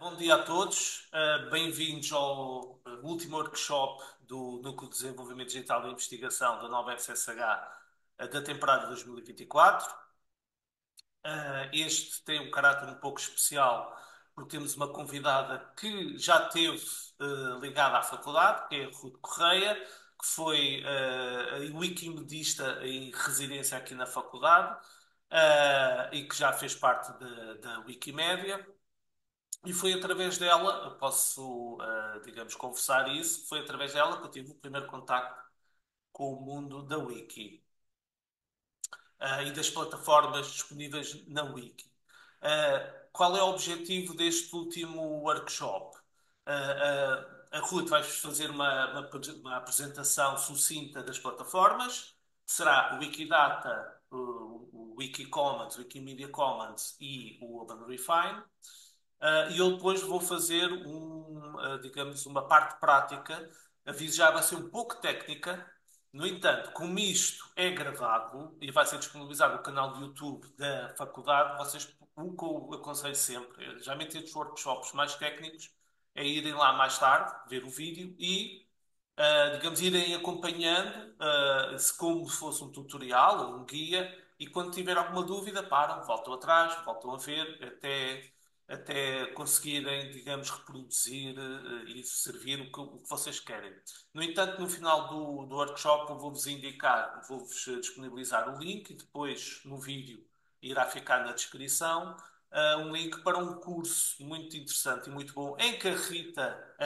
Bom dia a todos. Bem-vindos ao último workshop do Núcleo de Desenvolvimento Digital e Investigação da nova FCSH da temporada 2024. Este tem um caráter um pouco especial porque temos uma convidada que já esteve ligada à faculdade, que é a Ruth Correia, que foi a wikimedista em residência aqui na faculdade, e que já fez parte da Wikimédia. E foi através dela, eu posso, digamos, confessar isso, foi através dela que eu tive o primeiro contacto com o mundo da Wiki, e das plataformas disponíveis na Wiki. Qual é o objetivo deste último workshop? A Ruth vai fazer uma apresentação sucinta das plataformas, será o Wikidata, o Wikicommons, o Wikimedia Commons e o OpenRefine. E eu depois vou fazer digamos, uma parte prática. Aviso já, vai ser um pouco técnica. No entanto, como isto é gravado e vai ser disponibilizado no canal de YouTube da faculdade, vocês, o que eu aconselho sempre, geralmente estes workshops mais técnicos, é irem lá mais tarde, ver o vídeo e, digamos, irem acompanhando, se como se fosse um tutorial ou um guia, e quando tiver alguma dúvida, param, voltam atrás, voltam a ver, até conseguirem, digamos, reproduzir e servir o que vocês querem. No entanto, no final do workshop, eu vou-vos indicar, vou-vos disponibilizar o link e depois no vídeo irá ficar na descrição. Um link para um curso muito interessante e muito bom em que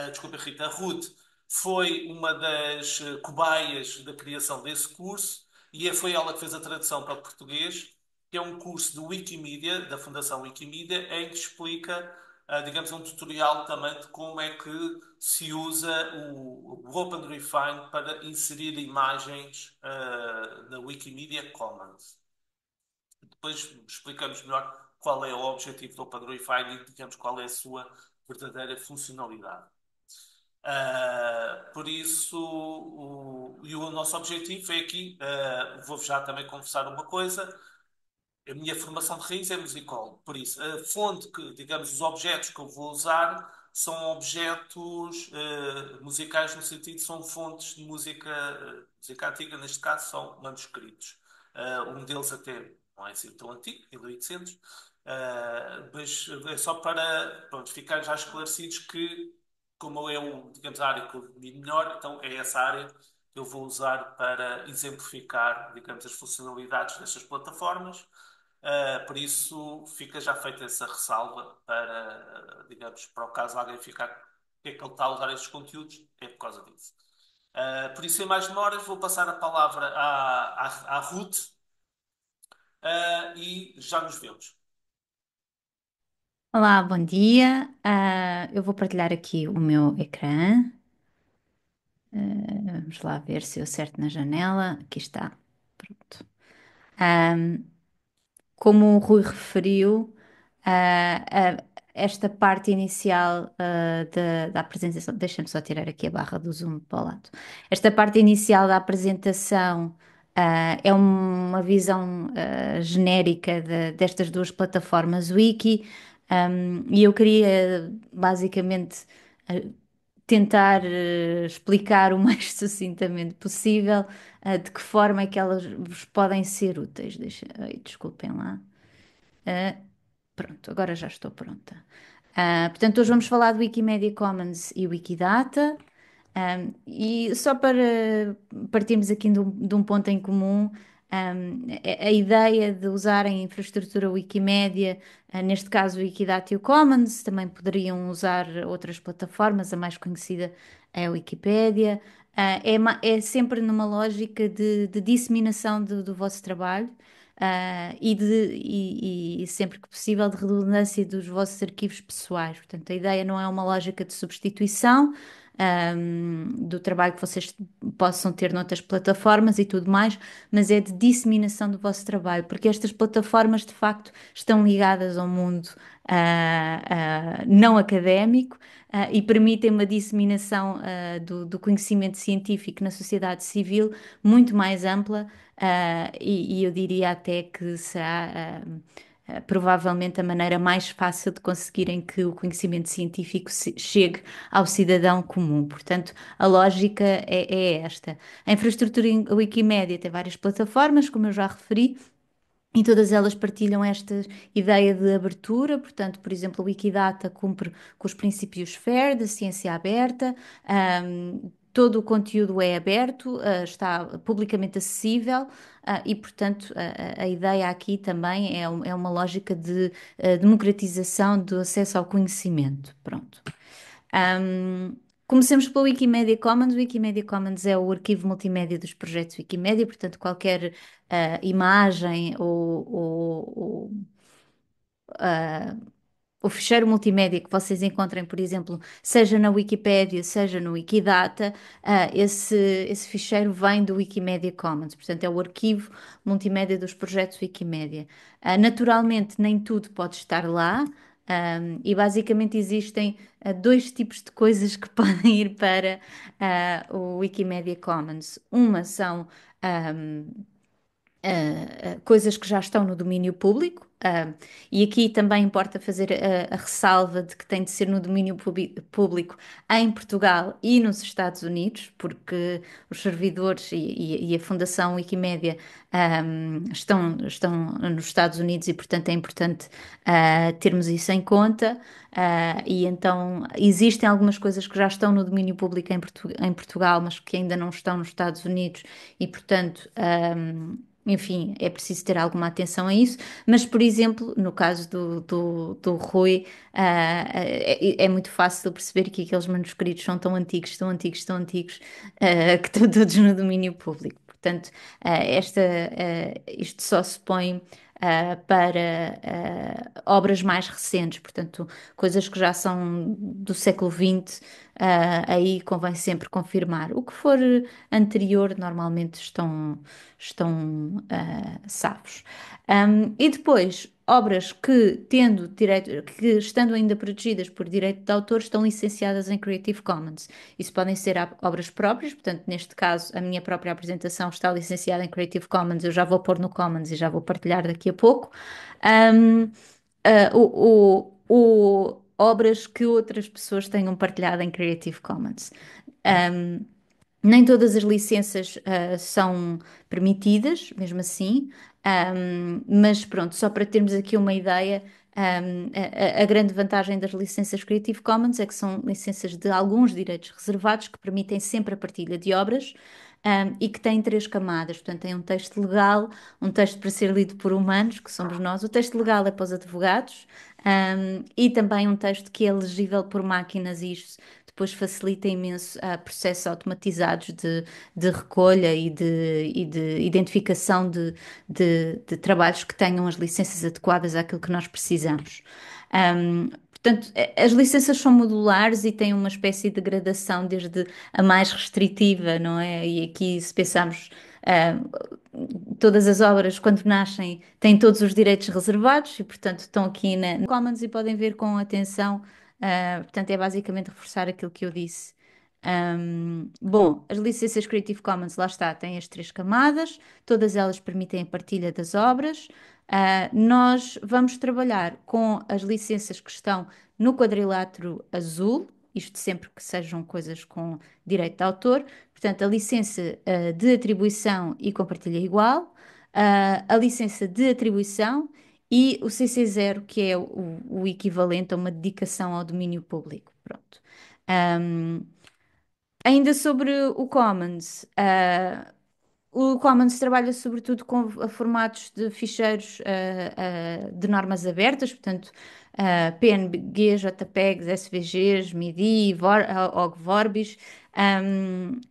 desculpa, Rita, a Ruth foi uma das cobaias da criação desse curso e foi ela que fez a tradução para o português, que é um curso do Wikimedia, da Fundação Wikimedia, em que explica, digamos, um tutorial também de como é que se usa o OpenRefine para inserir imagens na Wikimedia Commons. Depois explicamos melhor qual é o objetivo do OpenRefine e, digamos, qual é a sua verdadeira funcionalidade. Por isso, o nosso objetivo é aqui, vou já também confessar uma coisa, a minha formação de raiz é musicólogo, por isso, a fonte que, digamos, os objetos que eu vou usar são objetos musicais no sentido, são fontes de música, música antiga, neste caso são manuscritos. Um deles até não é assim tão antigo, 1800, mas é só para, pronto, ficar já esclarecidos que, como é digamos, a área que eu domino melhor, então é essa área que eu vou usar para exemplificar, digamos, as funcionalidades destas plataformas. Por isso, fica já feita essa ressalva para, digamos, para o caso alguém ficar, porque é que ele está a usar estes conteúdos, é por causa disso. Por isso, sem mais demoras, vou passar a palavra à Ruth, e já nos vemos. Olá, bom dia. Eu vou partilhar aqui o meu ecrã. Vamos lá ver se eu acerto na janela. Aqui está. Pronto. Como o Rui referiu, ah, ah, esta parte inicial da apresentação, deixa-me só tirar aqui a barra do Zoom para o lado. Esta parte inicial da apresentação é uma visão genérica destas duas plataformas Wiki, e eu queria basicamente ah, tentar explicar o mais sucintamente possível de que forma é que elas vos podem ser úteis. Ai, desculpem lá. Ah, pronto, agora já estou pronta. Portanto, hoje vamos falar do Wikimedia Commons e Wikidata. E só para partirmos aqui de um ponto em comum, a ideia de usarem a infraestrutura Wikimédia, neste caso o Wikidata e o Commons, também poderiam usar outras plataformas, a mais conhecida é a Wikipédia. É sempre numa lógica de disseminação do vosso trabalho. E sempre que possível de redundância dos vossos arquivos pessoais. Portanto, a ideia não é uma lógica de substituição, do trabalho que vocês possam ter noutras plataformas e tudo mais, mas é de disseminação do vosso trabalho, porque estas plataformas de facto estão ligadas ao mundo não académico. E permitem uma disseminação do conhecimento científico na sociedade civil muito mais ampla, e eu diria até que será provavelmente a maneira mais fácil de conseguirem que o conhecimento científico chegue ao cidadão comum. Portanto, a lógica é esta. A infraestrutura Wikimédia tem várias plataformas, como eu já referi. E todas elas partilham esta ideia de abertura, portanto, por exemplo, a Wikidata cumpre com os princípios FAIR, da ciência aberta, todo o conteúdo é aberto, está publicamente acessível, e, portanto, a ideia aqui também é uma lógica de democratização do acesso ao conhecimento. Pronto. Um, Comecemos pela Wikimedia Commons. O Wikimedia Commons é o arquivo multimédia dos projetos Wikimedia, portanto, qualquer imagem o ficheiro multimédia que vocês encontrem, por exemplo, seja na Wikipédia, seja no Wikidata, esse ficheiro vem do Wikimedia Commons, portanto, é o arquivo multimédia dos projetos Wikimedia. Naturalmente, nem tudo pode estar lá, e basicamente existem dois tipos de coisas que podem ir para o Wikimedia Commons. Uma são coisas que já estão no domínio público, e aqui também importa fazer a ressalva de que tem de ser no domínio público em Portugal e nos Estados Unidos, porque os servidores e a Fundação Wikimédia estão nos Estados Unidos e, portanto, é importante termos isso em conta. E então existem algumas coisas que já estão no domínio público em Portugal, mas que ainda não estão nos Estados Unidos, e, portanto, enfim, é preciso ter alguma atenção a isso, mas, por exemplo, no caso do Rui, é muito fácil perceber que aqueles manuscritos são tão antigos, tão antigos, tão antigos, que estão todos no domínio público. Portanto, isto só se põe para obras mais recentes, portanto, coisas que já são do século XX, aí convém sempre confirmar. O que for anterior, normalmente estão safos. E depois, obras que, que estando ainda protegidas por direito de autor, estão licenciadas em Creative Commons. Isso podem ser obras próprias, portanto, neste caso, a minha própria apresentação está licenciada em Creative Commons, eu já vou pôr no Commons e já vou partilhar daqui a pouco. Um, Obras que outras pessoas tenham partilhado em Creative Commons. Um, Nem todas as licenças são permitidas, mesmo assim, mas pronto, só para termos aqui uma ideia, a grande vantagem das licenças Creative Commons é que são licenças de alguns direitos reservados que permitem sempre a partilha de obras. E que têm três camadas, portanto, tem um texto legal, um texto para ser lido por humanos, que somos nós, o texto legal é para os advogados, e também um texto que é legível por máquinas, e isto depois facilita imenso processos automatizados de recolha e de identificação de trabalhos que tenham as licenças adequadas àquilo que nós precisamos. Portanto, as licenças são modulares e têm uma espécie de gradação desde a mais restritiva, não é? E aqui, se pensarmos, todas as obras, quando nascem, têm todos os direitos reservados e, portanto, estão aqui no Commons e podem ver com atenção. Portanto, é basicamente reforçar aquilo que eu disse. Bom, as licenças Creative Commons, lá está, têm as três camadas, todas elas permitem a partilha das obras. Nós vamos trabalhar com as licenças que estão no quadrilátero azul, isto sempre que sejam coisas com direito de autor. Portanto, a licença de atribuição e compartilha igual, a licença de atribuição e o CC0, que é o equivalente a uma dedicação ao domínio público. Pronto. Um, Ainda sobre o Commons trabalha sobretudo com formatos de ficheiros de normas abertas, portanto, PNG, JPEGs, SVGs, MIDI, OGG-Vorbis,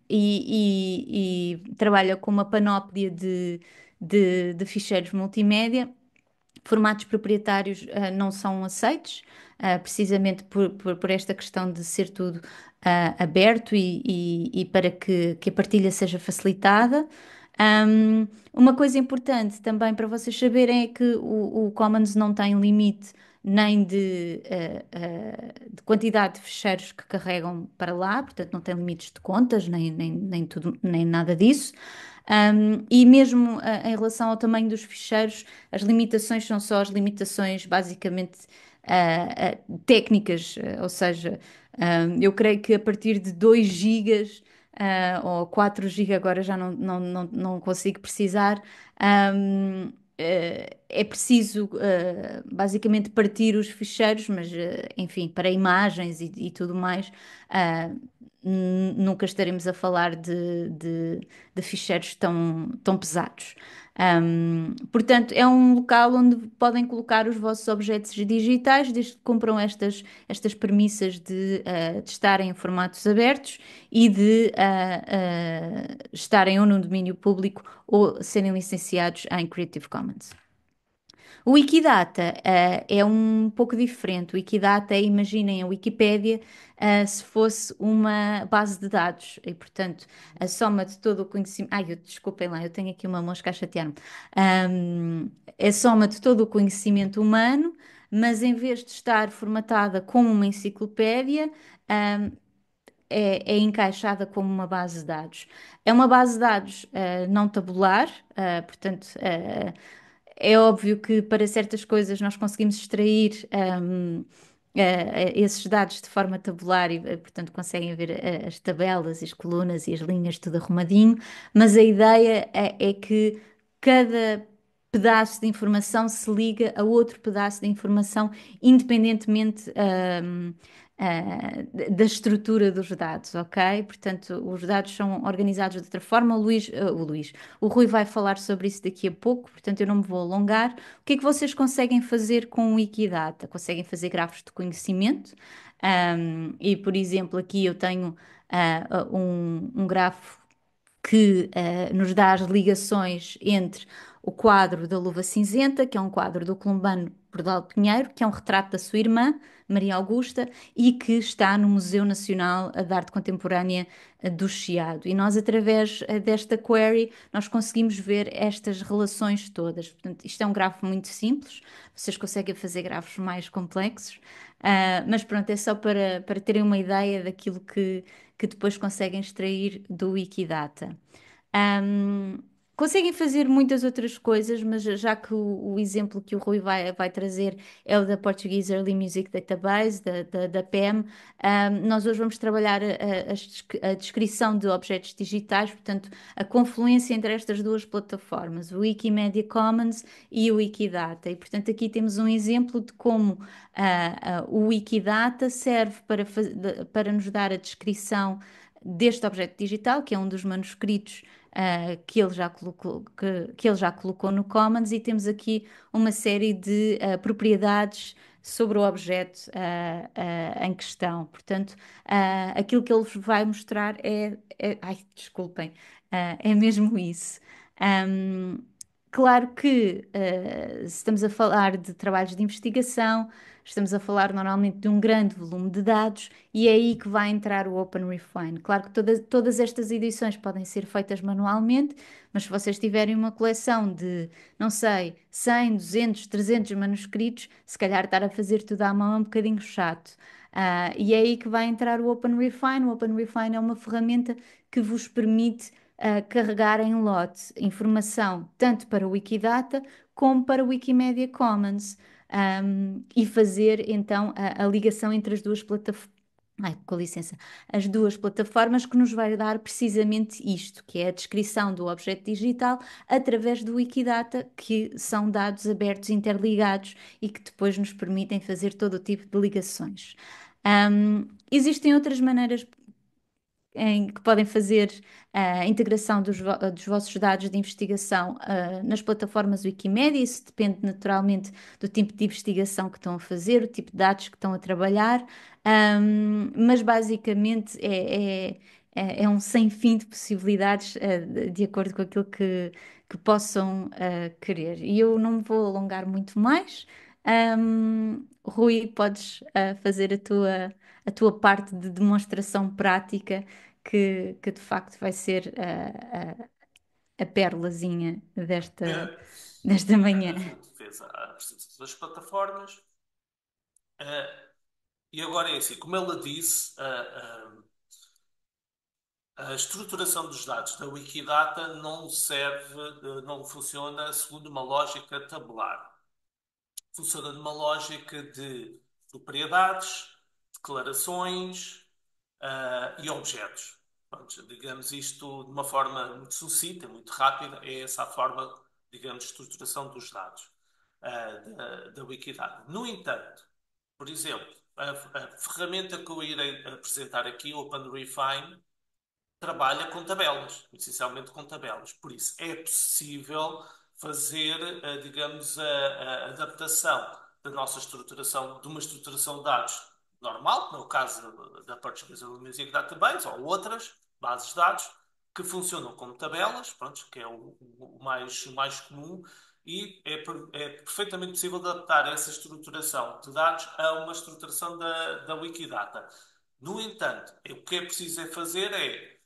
e trabalha com uma panóplia de ficheiros multimédia. Formatos proprietários não são aceitos, precisamente por esta questão de ser tudo aberto e para que a partilha seja facilitada. Uma coisa importante também para vocês saberem é que o Commons não tem limite nem de quantidade de ficheiros que carregam para lá, portanto não tem limites de contas, nem tudo, nem nada disso. E mesmo em relação ao tamanho dos ficheiros, as limitações são só as limitações basicamente técnicas, ou seja, eu creio que a partir de 2 gigas ou 4 gigas, agora já não consigo precisar, é preciso basicamente partir os ficheiros, mas enfim, para imagens e tudo mais, ah, nunca estaremos a falar de ficheiros tão pesados. Portanto, é um local onde podem colocar os vossos objetos digitais, desde que cumpram estas premissas de estarem em formatos abertos e de estarem ou no domínio público ou serem licenciados em Creative Commons. O Wikidata, é um pouco diferente. O Wikidata é, imaginem, a Wikipédia, se fosse uma base de dados e, portanto, a soma de todo o conhecimento. Ai, desculpem lá, eu tenho aqui uma mosca a chatear-me. É a soma de todo o conhecimento humano, mas em vez de estar formatada como uma enciclopédia, ahm, é encaixada como uma base de dados. É uma base de dados não tabular, portanto, é óbvio que para certas coisas nós conseguimos extrair esses dados de forma tabular e, portanto, conseguem ver as tabelas, as colunas e as linhas tudo arrumadinho, mas a ideia é que cada pedaço de informação se liga a outro pedaço de informação, independentemente da estrutura dos dados, ok? Portanto, os dados são organizados de outra forma. O Rui vai falar sobre isso daqui a pouco, portanto eu não me vou alongar. O que é que vocês conseguem fazer com o Wikidata? Conseguem fazer grafos de conhecimento, e, por exemplo, aqui eu tenho um grafo que nos dá as ligações entre o quadro da Luva Cinzenta, que é um quadro do colombano Bordal Pinheiro, que é um retrato da sua irmã, Maria Augusta, e que está no Museu Nacional de Arte Contemporânea do Chiado. E nós, através desta query, nós conseguimos ver estas relações todas. Portanto, isto é um grafo muito simples, vocês conseguem fazer grafos mais complexos, mas pronto, é só para terem uma ideia daquilo que depois conseguem extrair do Wikidata. Ahm, Conseguem fazer muitas outras coisas, mas já que o exemplo que o Rui vai trazer é o da Portuguese Early Music Database, da PEM, nós hoje vamos trabalhar a descrição de objetos digitais, portanto, a confluência entre estas duas plataformas, o Wikimedia Commons e o Wikidata. E, portanto, aqui temos um exemplo de como o Wikidata serve para nos dar a descrição deste objeto digital, que é um dos manuscritos que ele já colocou, que ele já colocou no Commons, e temos aqui uma série de propriedades sobre o objeto em questão. Portanto, aquilo que ele vos vai mostrar ai, desculpem, é mesmo isso. Ahm, Claro que se estamos a falar de trabalhos de investigação, estamos a falar normalmente de um grande volume de dados e é aí que vai entrar o OpenRefine. Claro que todas estas edições podem ser feitas manualmente, mas se vocês tiverem uma coleção de, não sei, 100, 200, 300 manuscritos, se calhar estar a fazer tudo à mão é um bocadinho chato. E é aí que vai entrar o OpenRefine. O OpenRefine é uma ferramenta que vos permite carregar em lote informação tanto para o Wikidata como para o Wikimedia Commons, e fazer então a ligação entre as duas plataformas. Ai, com licença, as duas plataformas que nos vai dar precisamente isto, que é a descrição do objeto digital através do Wikidata, que são dados abertos interligados e que depois nos permitem fazer todo o tipo de ligações. Existem outras maneiras em que podem fazer a integração dos vossos dados de investigação nas plataformas Wikimedia. Isso depende naturalmente do tipo de investigação que estão a fazer, o tipo de dados que estão a trabalhar, mas basicamente é um sem fim de possibilidades de acordo com aquilo que possam querer. E eu não me vou alongar muito mais. Rui, podes fazer a tua parte de demonstração prática que de facto vai ser a perlazinha Eh, desta manhã. a gente fez a apresentação das plataformas, e agora é assim, como ela disse, A estruturação dos dados da Wikidata não serve, não funciona segundo uma lógica tabular. Funciona numa lógica de propriedades, declarações, e objetos. Pronto, digamos isto de uma forma muito sucinta, muito rápida, é essa a forma, digamos, de estruturação dos dados da Wikidata. No entanto, por exemplo, a ferramenta que eu irei apresentar aqui, o OpenRefine, trabalha com tabelas, essencialmente com tabelas. Por isso, é possível fazer, digamos, a adaptação da nossa estruturação, de uma estruturação de dados normal, no caso da Portuguese Music Database, ou outras bases de dados, que funcionam como tabelas, pronto, que é o mais comum, e é perfeitamente possível adaptar essa estruturação de dados a uma estruturação da Wikidata. No entanto, o que é preciso fazer é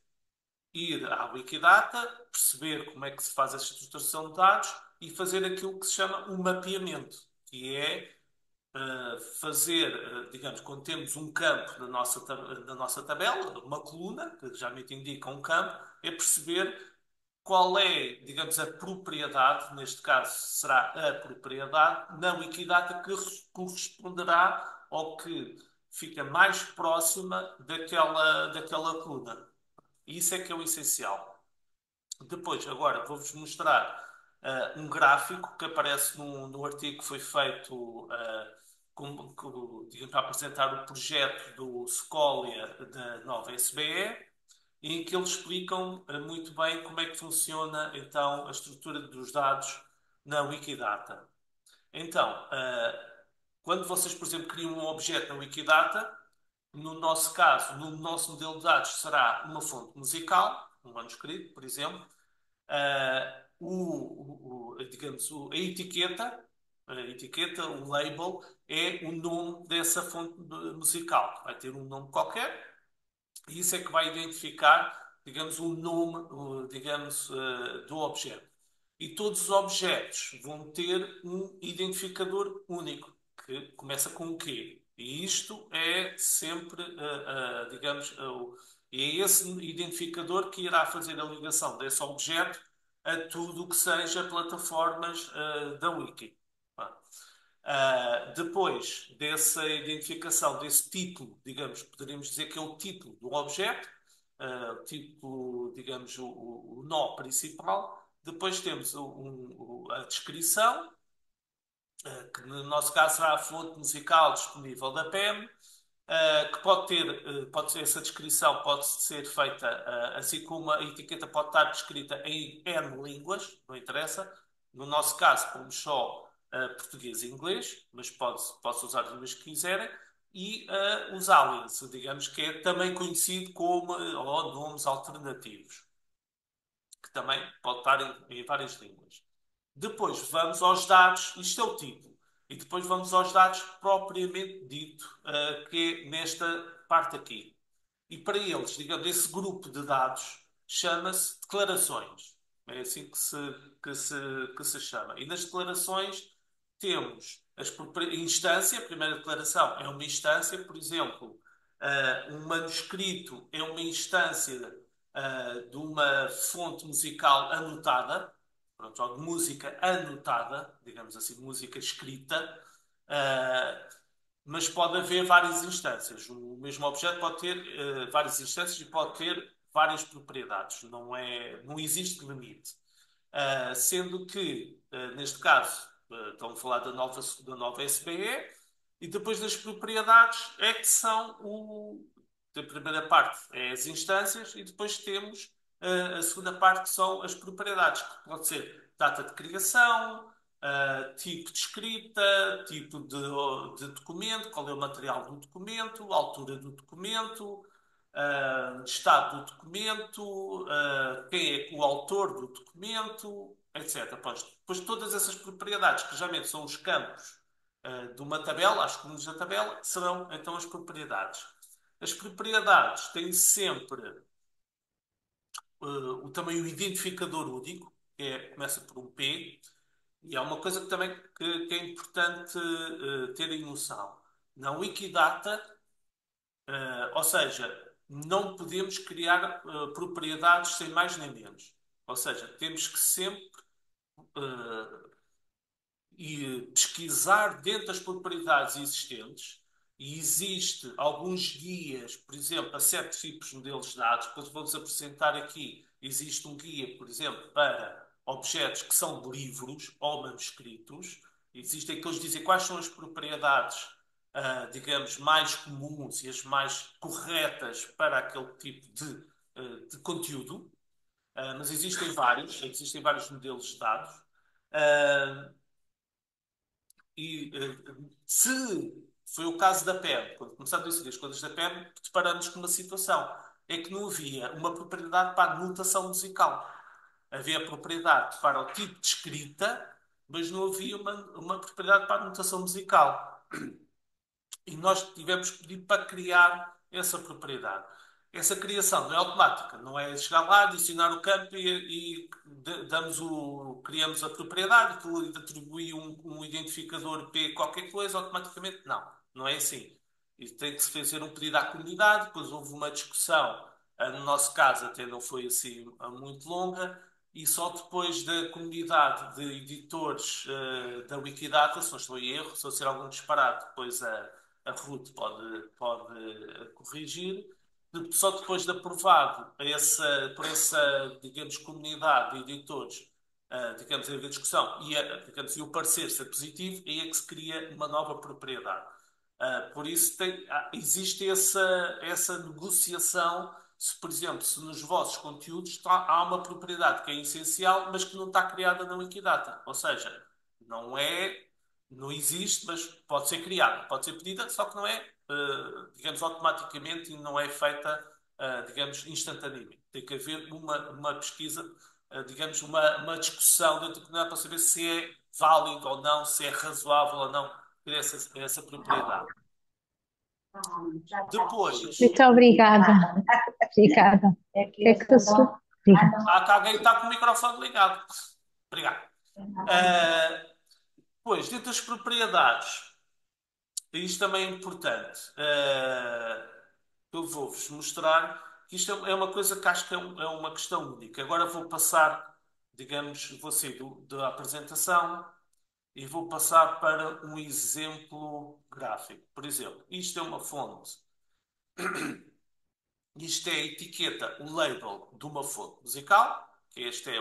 ir à Wikidata, perceber como é que se faz a estruturação de dados e fazer aquilo que se chama um mapeamento, que é fazer, digamos, quando temos um campo na nossa tabela, uma coluna, que já me indica um campo, é perceber qual é, digamos, a propriedade, neste caso será a propriedade, na Wikidata que corresponderá ou que fica mais próxima daquela coluna. E isso é que é o essencial. Depois, agora, vou-vos mostrar um gráfico que aparece no artigo que foi feito digamos, para apresentar o projeto do Scholia da nova SBE, em que eles explicam muito bem como é que funciona então a estrutura dos dados na Wikidata. Então, quando vocês, por exemplo, criam um objeto na Wikidata, no nosso caso, no nosso modelo de dados, será uma fonte musical, um manuscrito, por exemplo. Digamos, a etiqueta, o label, é o nome dessa fonte musical. Vai ter um nome qualquer, e isso é que vai identificar, digamos, o nome, digamos, do objeto. E todos os objetos vão ter um identificador único, que começa com o Q. E isto é sempre, digamos, é esse identificador que irá fazer a ligação desse objeto a tudo o que seja plataformas, da Wiki. Depois dessa identificação, desse título, digamos, poderíamos dizer que é o título do objeto, o título, digamos, o nó principal. Depois temos a descrição, que no nosso caso será a fonte musical disponível da PEM, que essa descrição pode ser feita, assim como a etiqueta pode estar descrita em N línguas, não interessa. No nosso caso, pomos só português e inglês, mas pode usar as línguas que quiserem. E os alias, digamos que é também conhecido como ou nomes alternativos, que também pode estar em várias línguas. Depois vamos aos dados, isto é o título, e depois vamos aos dados propriamente dito, que é nesta parte aqui. E para eles, digamos, esse grupo de dados chama-se declarações. É assim que se chama. E nas declarações temos instância, a primeira declaração é uma instância, por exemplo, um manuscrito é uma instância de uma fonte musical anotada, pronto, ou de música anotada, digamos assim, música escrita, mas pode haver várias instâncias. O mesmo objeto pode ter várias instâncias e pode ter várias propriedades. Não existe limite. Sendo que, neste caso, estão a falar da nova SBE, e depois das propriedades é que são a primeira parte é as instâncias, e depois temos a segunda parte, que são as propriedades, que pode ser data de criação, tipo de escrita, tipo de documento, qual é o material do documento, altura do documento, estado do documento, quem é o autor do documento, etc. Pois todas essas propriedades, que geralmente são os campos de uma tabela, as colunas da tabela, serão então as propriedades. As propriedades têm sempre também o identificador único, começa por um P, e há uma coisa que também que é importante ter em noção. Na Wikidata, ou seja, não podemos criar propriedades sem mais nem menos. Ou seja, temos que sempre eh, e pesquisar dentro das propriedades existentes, e existe alguns guias, por exemplo, a certos tipos de modelos de dados. Depois vou-vos apresentar aqui. Existe um guia, por exemplo, para objetos que são de livros ou manuscritos. Existem aqueles que dizem quais são as propriedades, digamos, mais comuns e as mais corretas para aquele tipo de conteúdo. Mas existem vários modelos de dados. Uh, e se foi o caso da PEM, quando começámos a decidir as coisas da PEM, deparamos com uma situação. É que não havia uma propriedade para a notação musical. Havia propriedade para o tipo de escrita, mas não havia uma propriedade para a notação musical. E nós tivemos que pedir para criar essa propriedade. Essa criação não é automática, não é chegar lá, adicionar o campo criamos a propriedade, tu atribui um identificador P qualquer coisa, automaticamente não, não é assim. E tem que se fazer um pedido à comunidade, depois houve uma discussão, no nosso caso até não foi assim muito longa, e só depois da comunidade de editores da Wikidata, se não estou em erro, se eu ser algum disparate, depois a Ruth pode corrigir. Só depois de aprovado por essa, digamos, comunidade de editores, digamos, em discussão digamos, e o parecer ser positivo, aí é que se cria uma nova propriedade. Por isso existe essa negociação. Se, por exemplo, se nos vossos conteúdos há uma propriedade que é essencial, mas que não está criada na Wikidata. Ou seja, não é, não existe, mas pode ser criada, pode ser pedida, só que não é, digamos, automaticamente e não é feita, digamos, instantaneamente. Tem que haver uma pesquisa, digamos, uma discussão dentro da comunidade para saber se é válido ou não, se é razoável ou não ter essa propriedade. Depois, Muito obrigada. Obrigada. É que eu sou. há que alguém que está com o microfone ligado. Obrigado. Uh, Depois, dentro das propriedades, isto também é importante. Eu vou-vos mostrar que isto é uma coisa que acho que é uma questão única. Agora vou passar, digamos, vou sair da apresentação e vou passar para um exemplo gráfico. Por exemplo, isto é uma fonte. Isto é a etiqueta, o label de uma fonte musical, que este é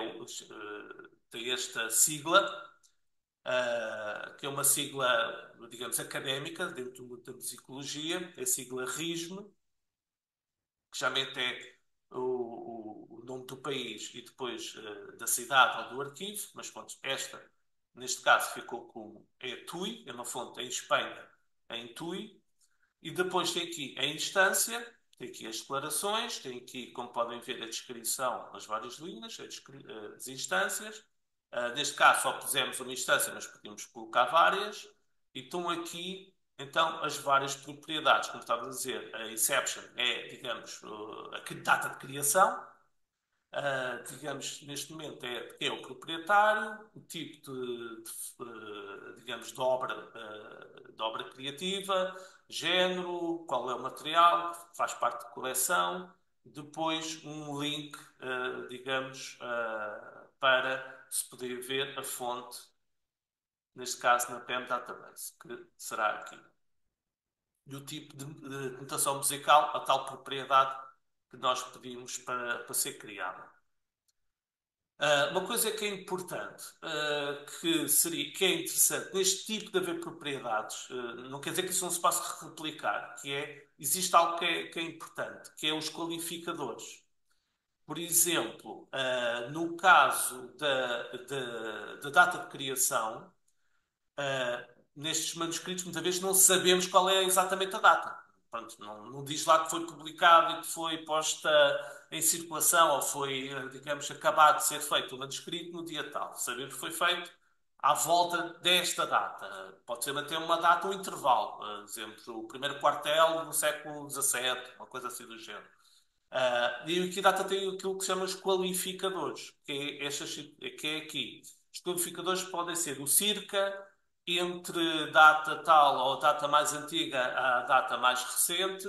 tem esta sigla, que é uma sigla, digamos, académica dentro da musicologia, é a sigla RISM, que geralmente é o nome do país e depois da cidade ou do arquivo, mas pronto, esta, neste caso, ficou como é TUI, é uma fonte em Espanha, em TUI, e depois tem aqui a instância, tem aqui as declarações, tem aqui, como podem ver, a descrição das várias linhas, as instâncias. Neste caso só pusemos uma instância, mas podemos colocar várias. E estão aqui, então, as várias propriedades. Como estava a dizer, a exception é, digamos, a data de criação. Digamos, neste momento é o proprietário, o tipo digamos, de obra criativa, género, qual é o material, faz parte de coleção, depois um link, digamos, para se poder ver a fonte, neste caso na PEM Database, que será aqui. E o tipo de notação musical, a tal propriedade que nós pedimos para ser criada. Uma coisa que é importante, que é interessante neste tipo de haver propriedades, não quer dizer que isso não se possa replicar, existe algo que é importante, que é os qualificadores. Por exemplo, no caso da data de criação, nestes manuscritos, muitas vezes não sabemos qual é exatamente a data. Pronto, não diz lá que foi publicado e que foi posta em circulação ou foi, digamos, acabado de ser feito o manuscrito no dia tal. Sabemos que foi feito à volta desta data. Pode ser até uma data, um intervalo. Por exemplo, o primeiro quartel no século XVII, uma coisa assim do género. E o Wikidata tem aquilo que se chama os qualificadores, que é aqui. Os qualificadores podem ser o circa, entre data tal ou data mais antiga à data mais recente,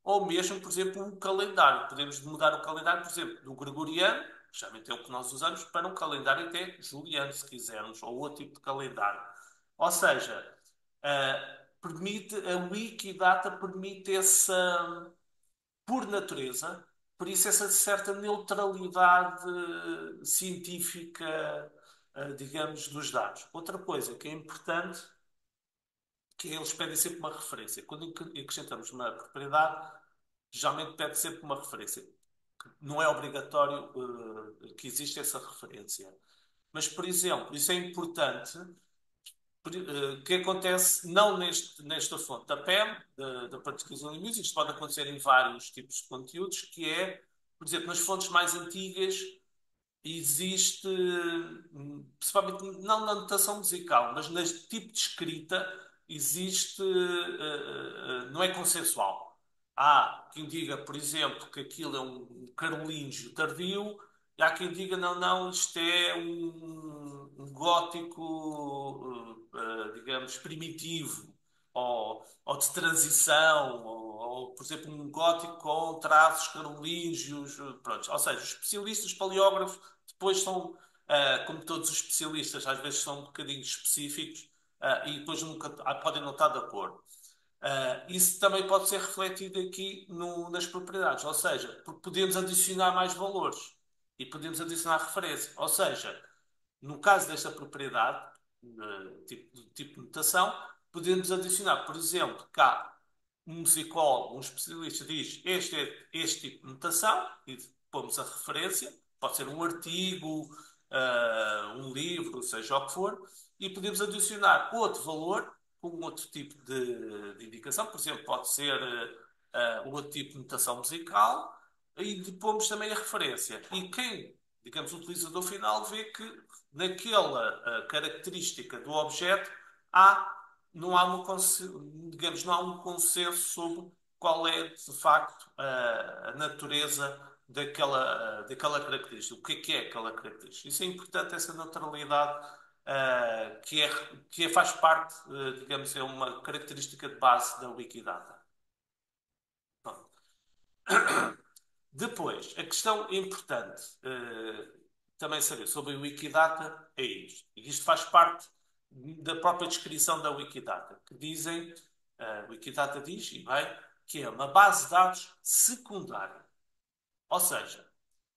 ou mesmo, por exemplo, o calendário. Podemos mudar o calendário, por exemplo, do gregoriano, que geralmente é o que nós usamos, para um calendário até juliano, se quisermos, ou outro tipo de calendário. Ou seja, a Wikidata permite essa, por natureza, por isso essa certa neutralidade científica, digamos, dos dados. Outra coisa que é importante, que eles pedem sempre uma referência. Quando acrescentamos uma propriedade, geralmente pede sempre uma referência. Não é obrigatório que exista essa referência. Mas, por exemplo, isso é importante, que acontece não nesta fonte da PEM, da Particular Linguistics, isto pode acontecer em vários tipos de conteúdos, que é, por exemplo, nas fontes mais antigas, existe, principalmente não na notação musical, mas neste tipo de escrita, existe, não é consensual. Há quem diga, por exemplo, que aquilo é um carolíngio tardio, e há quem diga, não, não, isto é um gótico, digamos, primitivo, ou de transição, ou, por exemplo, um gótico com traços carolíngios, pronto. Ou seja, os especialistas, os paleógrafos, depois são, como todos os especialistas, às vezes são um bocadinho específicos, e depois nunca, podem não estar de acordo. Isso também pode ser refletido aqui nas propriedades, ou seja, porque podemos adicionar mais valores e podemos adicionar referência. Ou seja, no caso desta propriedade, tipo de notação, podemos adicionar, por exemplo, cá um musicólogo, um especialista diz este é este tipo de notação e pomos a referência, pode ser um artigo, um livro, seja o que for, e podemos adicionar outro valor com outro tipo de indicação, por exemplo, pode ser outro tipo de notação musical e pomos também a referência. E quem, digamos, o utilizador final vê que naquela característica do objeto há não há digamos, não há um consenso sobre qual é, de facto, a natureza daquela característica. O que é aquela característica? Isso é importante, essa neutralidade, faz parte, digamos, é uma característica de base da Wikidata. Bom. Depois, a questão importante também saber sobre a Wikidata é isto. E isto faz parte da própria descrição da Wikidata, que dizem, a Wikidata diz, e bem, que é uma base de dados secundária. Ou seja,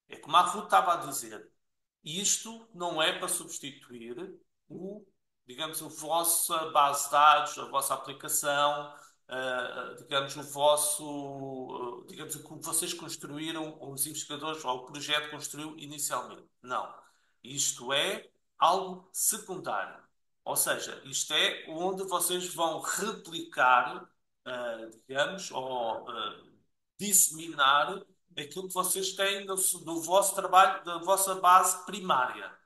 é como a Ruth estava a dizer, isto não é para substituir digamos, a vossa base de dados, a vossa aplicação, digamos, digamos, o que vocês construíram, ou os investigadores, ou o projeto construiu inicialmente. Não. Isto é algo secundário. Ou seja, isto é onde vocês vão replicar, digamos, ou disseminar aquilo que vocês têm do vosso trabalho, da vossa base primária.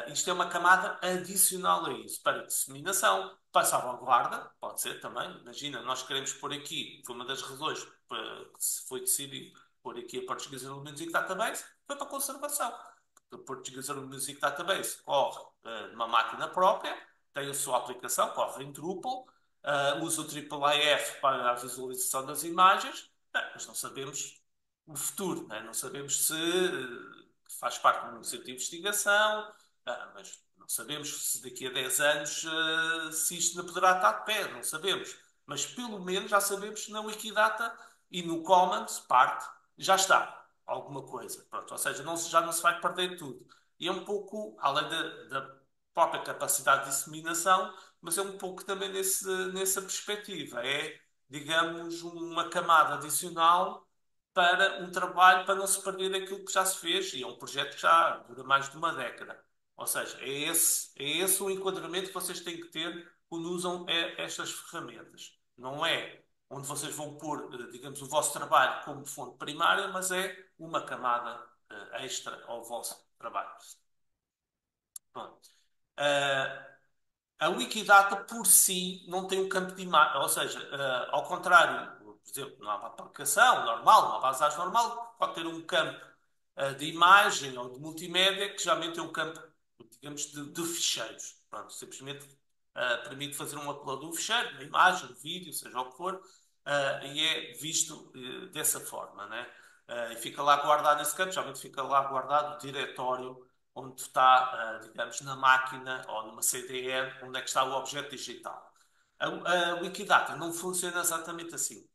Isto é uma camada adicional a isso, para disseminação, para salvaguarda, pode ser também. Imagina, nós queremos pôr aqui, foi uma das razões que se foi decidido pôr aqui a Portuguese Music Database, foi para conservação. Porque a Portuguese Music Database corre numa máquina própria, tem a sua aplicação, corre em Drupal, usa o AAAF para a visualização das imagens, mas não sabemos o futuro, né? Não sabemos se faz parte de um centro de investigação, mas não sabemos se daqui a 10 anos se isto não poderá estar de pé, não sabemos. Mas pelo menos já sabemos que na Wikidata e no Commons, parte, já está alguma coisa. Pronto, ou seja, já não se vai perder tudo. E é um pouco, além da própria capacidade de disseminação, mas é um pouco também nessa perspectiva. É, digamos, uma camada adicional para um trabalho para não se perder aquilo que já se fez, e é um projeto que já dura mais de uma década. Ou seja, é esse o enquadramento que vocês têm que ter quando usam estas ferramentas. Não é onde vocês vão pôr, digamos, o vosso trabalho como fonte primária, mas é uma camada extra ao vosso trabalho. Pronto. A Wikidata por si não tem um campo de imagem, ou seja, ao contrário, por exemplo, numa aplicação normal, uma base de dados normal, pode ter um campo de imagem ou de multimédia que geralmente é um campo, digamos, de ficheiros. Pronto, simplesmente permite fazer um upload de um ficheiro, uma imagem, um vídeo, seja o que for, e é visto dessa forma, né? E fica lá guardado nesse canto, geralmente fica lá guardado o diretório onde está, digamos, na máquina ou numa CDE, onde é que está o objeto digital. A Wikidata não funciona exatamente assim.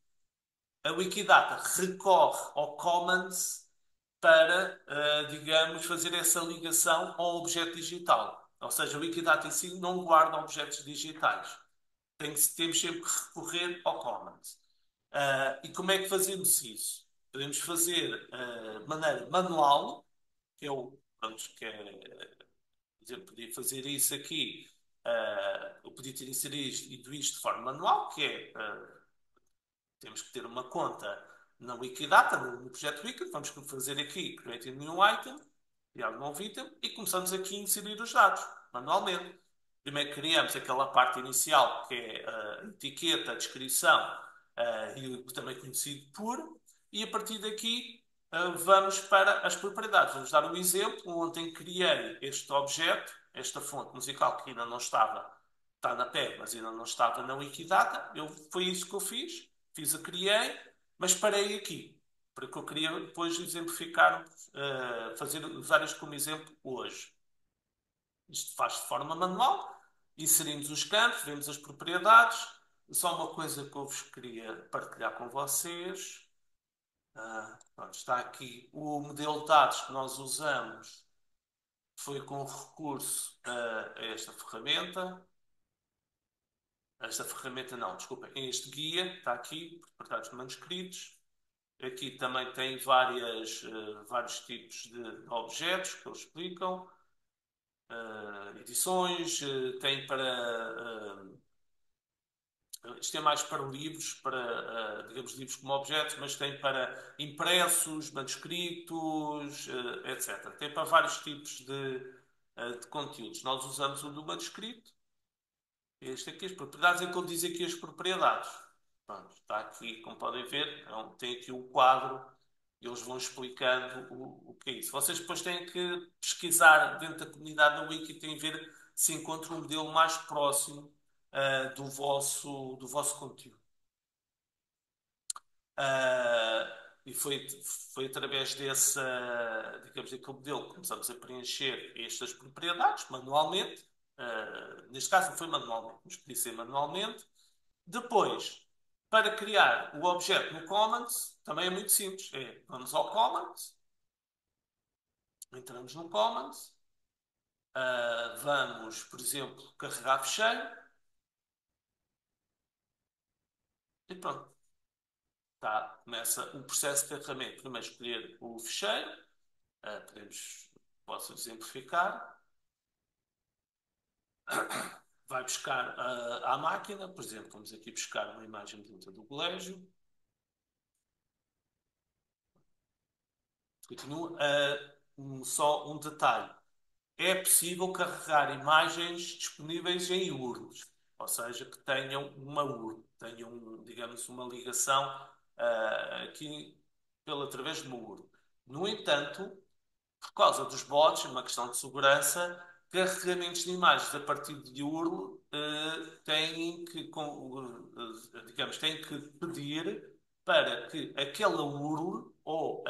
A Wikidata recorre ao Commons para, digamos, fazer essa ligação ao objeto digital. Ou seja, a Wikidata em si não guarda objetos digitais. Temos sempre que recorrer ao Commons. E como é que fazemos isso? Podemos fazer de maneira manual, que eu, pronto, que é, por exemplo, podia fazer isso aqui, eu podia ter inserido isto de forma manual, que é temos que ter uma conta na Wikidata, no projeto Wiki, vamos fazer aqui create a new item, criar um novo item e começamos aqui a inserir os dados manualmente. Primeiro criamos aquela parte inicial que é a etiqueta, a descrição e o também conhecido por, e a partir daqui vamos para as propriedades. Vamos dar um exemplo. Ontem criei este objeto, esta fonte musical que ainda não estava, está na PEG, mas ainda não estava na Wikidata. Foi isso que eu fiz. Fiz a criei, mas parei aqui, porque eu queria depois exemplificar, usar isto como exemplo hoje. Isto faz de forma manual, inserimos os campos, vemos as propriedades. Só uma coisa que eu vos queria partilhar com vocês. Pronto, está aqui o modelo de dados que nós usamos, foi com recurso a esta ferramenta. Esta ferramenta não, desculpem, este guia está aqui, propriedades de manuscritos. Aqui também tem vários tipos de objetos que eles explicam, edições, tem isto é mais para livros, para, digamos, livros como objetos, mas tem para impressos, manuscritos, etc. Tem para vários tipos de conteúdos. Nós usamos o do manuscrito, este aqui, as propriedades, em que ele diz aqui as propriedades. Pronto, está aqui, como podem ver, tem aqui o quadro e eles vão explicando o que é isso. Vocês depois têm que pesquisar dentro da comunidade da Wiki e têm que ver se encontram um modelo mais próximo do vosso conteúdo. E foi através digamos, daquele modelo que começamos a preencher estas propriedades manualmente. Neste caso não foi manualmente, mas podia ser manualmente. Depois, para criar o objeto no Commons, também é muito simples. Vamos ao Commons, entramos no Commons, vamos, por exemplo, carregar fecheiro e pronto. Tá, começa o processo de carregamento. Primeiro escolher o fecheiro, posso exemplificar. Vai buscar à máquina, por exemplo, vamos aqui buscar uma imagem dentro do colégio. Continua. Só um detalhe. É possível carregar imagens disponíveis em URLs, ou seja, que tenham uma URL, tenham, digamos, uma ligação aqui através de uma URL. No entanto, por causa dos bots, uma questão de segurança, carregamentos de imagens a partir de URL digamos, têm que pedir para que aquela URL ou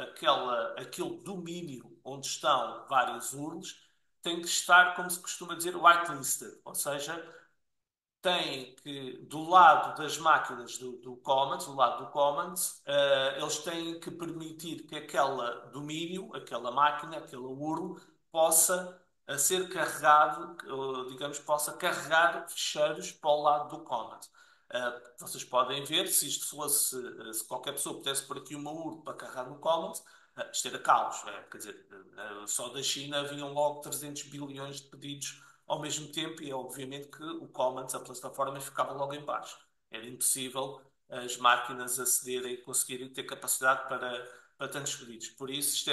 aquele domínio onde estão vários URLs tem que estar, como se costuma dizer, whitelisted, ou seja, têm que, do lado das máquinas do Commons, do lado do Commons, eles têm que permitir que aquele domínio, aquela máquina, aquela URL, possa ser carregado, digamos, possa carregar ficheiros para o lado do Commons. Vocês podem ver, se isto fosse, se qualquer pessoa pudesse pôr aqui uma URL para carregar no Commons, isto era caos. Quer dizer, só da China haviam logo 300 bilhões de pedidos ao mesmo tempo, e é obviamente que o Commons, a plataforma, ficava logo em baixo. Era impossível as máquinas acederem e conseguirem ter capacidade para tantos pedidos. Por isso, isto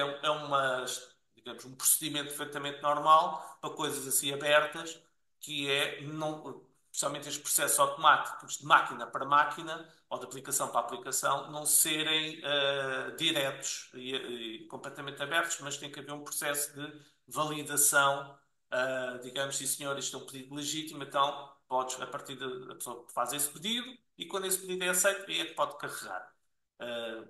digamos, um procedimento perfeitamente normal para coisas assim abertas, que é, não, especialmente estes processos automáticos de máquina para máquina ou de aplicação para aplicação, não serem diretos e completamente abertos, mas tem que haver um processo de validação. Digamos, sim senhor, isto é um pedido legítimo, então a partir da pessoa faz esse pedido e quando esse pedido é aceito, aí é que pode carregar.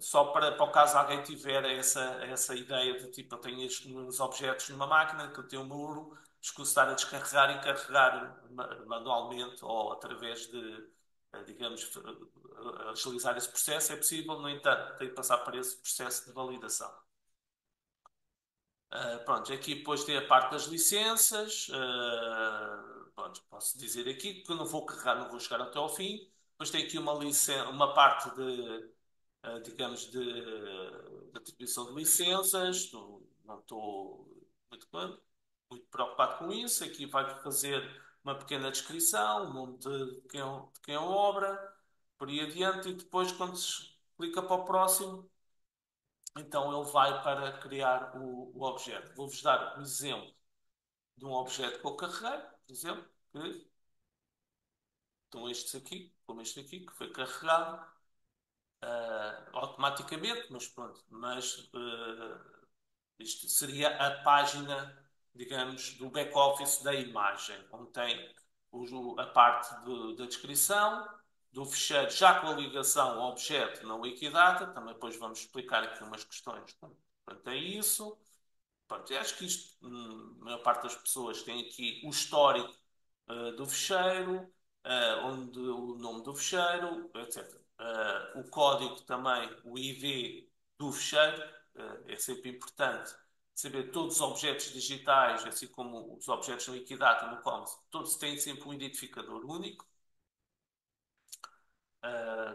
Só para o caso alguém tiver essa ideia de tipo, eu tenho estes objetos numa máquina que eu tenho um muro, escuso estar a descarregar e carregar manualmente ou através de, digamos, agilizar esse processo, é possível, no entanto, tem que passar por esse processo de validação. Pronto, aqui depois tem a parte das licenças. Pronto, posso dizer aqui que eu não vou carregar, não vou chegar até ao fim. Depois tem aqui uma parte de, digamos, de atribuição de licenças. Não estou muito preocupado com isso. Aqui vai fazer uma pequena descrição, o nome de quem é a obra, por aí adiante, e depois, quando se clica para o próximo, então ele vai para criar o objeto. Vou-vos dar um exemplo de um objeto que eu carreguei, por exemplo, que estão estes aqui, como este aqui, que foi carregado automaticamente, mas pronto. Mas isto seria a página, digamos, do back-office da imagem, onde tem a parte da descrição, do fecheiro já com a ligação ao objeto na Wikidata. Também depois vamos explicar aqui umas questões quanto a isso. Pronto, eu acho que isto, a maior parte das pessoas tem aqui o histórico do fecheiro, onde o nome do fecheiro, etc. O código também, o ID do fecheiro, é sempre importante saber todos os objetos digitais, assim como os objetos no Wikidata, no Commons, todos têm sempre um identificador único.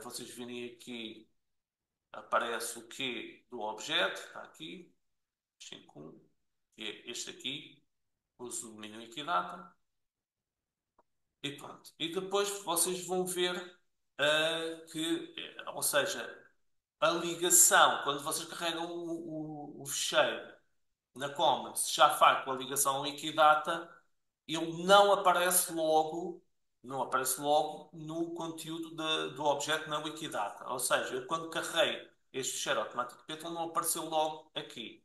Vocês virem aqui, aparece o Q do objeto, está aqui, 5.1, que é este aqui, uso o domínio Wikidata. E pronto. E depois vocês vão ver ou seja, a ligação, quando vocês carregam o fecheiro na Commons, já faz com a ligação ao Wikidata, ele não aparece logo no conteúdo do objeto na Wikidata. Ou seja, eu quando carreguei este fecheiro automaticamente, ele não apareceu logo aqui.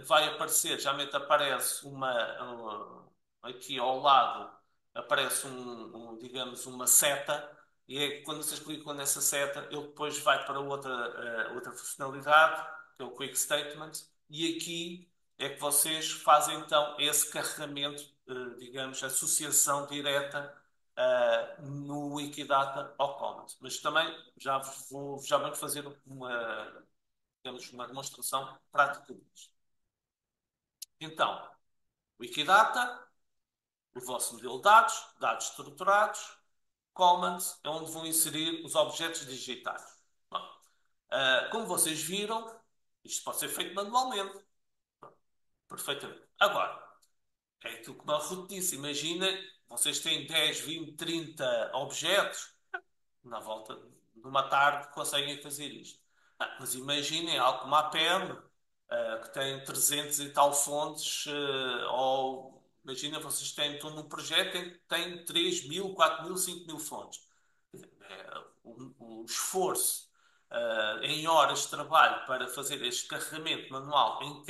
Vai aparecer, geralmente aparece aqui ao lado, aparece digamos, uma seta, e é que quando vocês clicam nessa seta, ele depois vai para outra funcionalidade, que é o Quick Statement, e aqui é que vocês fazem então esse carregamento, digamos, associação direta no Wikidata ao Commons. Mas também já vamos fazer digamos, uma demonstração prática disso. Então, Wikidata, o vosso modelo de dados, dados estruturados, Commons é onde vão inserir os objetos digitais. Bom, como vocês viram, isto pode ser feito manualmente. Perfeitamente. Agora, é aquilo que o Ruth disse. Imagina, vocês têm 10, 20, 30 objetos, na volta de uma tarde conseguem fazer isto. Mas imaginem algo como a APM, que tem 300 e tal fontes, ou imagina vocês estão num projeto em que tem 3.000, 4.000, 5.000 fontes. O esforço em horas de trabalho para fazer este carregamento manual em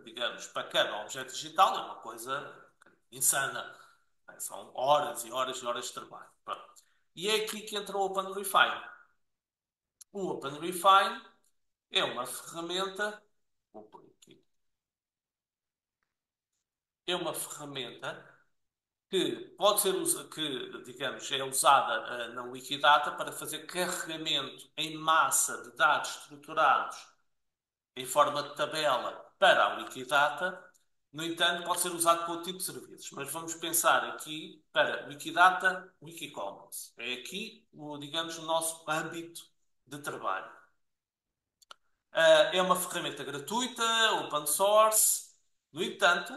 digamos, para cada objeto digital é uma coisa insana. São horas e horas e horas de trabalho. Pronto. E é aqui que entra o OpenRefine. O OpenRefine é uma ferramenta, vou pôr aqui, é uma ferramenta que pode ser que, digamos, é usada na Wikidata para fazer carregamento em massa de dados estruturados em forma de tabela para a Wikidata. No entanto, pode ser usado para outro tipo de serviços. Mas vamos pensar aqui para Wikidata, Wikicommons. É aqui, digamos, o nosso âmbito de trabalho. É uma ferramenta gratuita, open source. No entanto,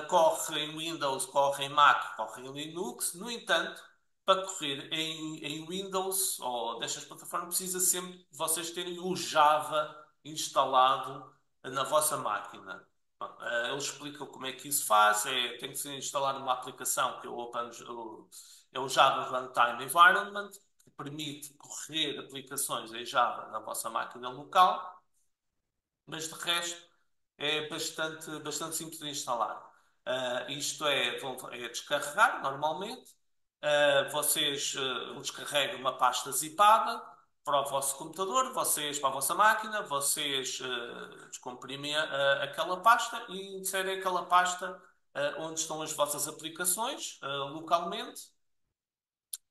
corre em Windows, corre em Mac, corre em Linux. No entanto, para correr em Windows ou destas plataformas, precisa sempre de vocês terem o Java instalado na vossa máquina. Bom, ele explica como é que isso faz. Tem que se instalar uma aplicação que é o Java Runtime Environment, que permite correr aplicações em Java na vossa máquina local, mas de resto é bastante simples de instalar. Isto é descarregar normalmente. Vocês descarregam uma pasta zipada para o vosso computador, vocês para a vossa máquina, vocês descomprimem aquela pasta e inserem aquela pasta onde estão as vossas aplicações localmente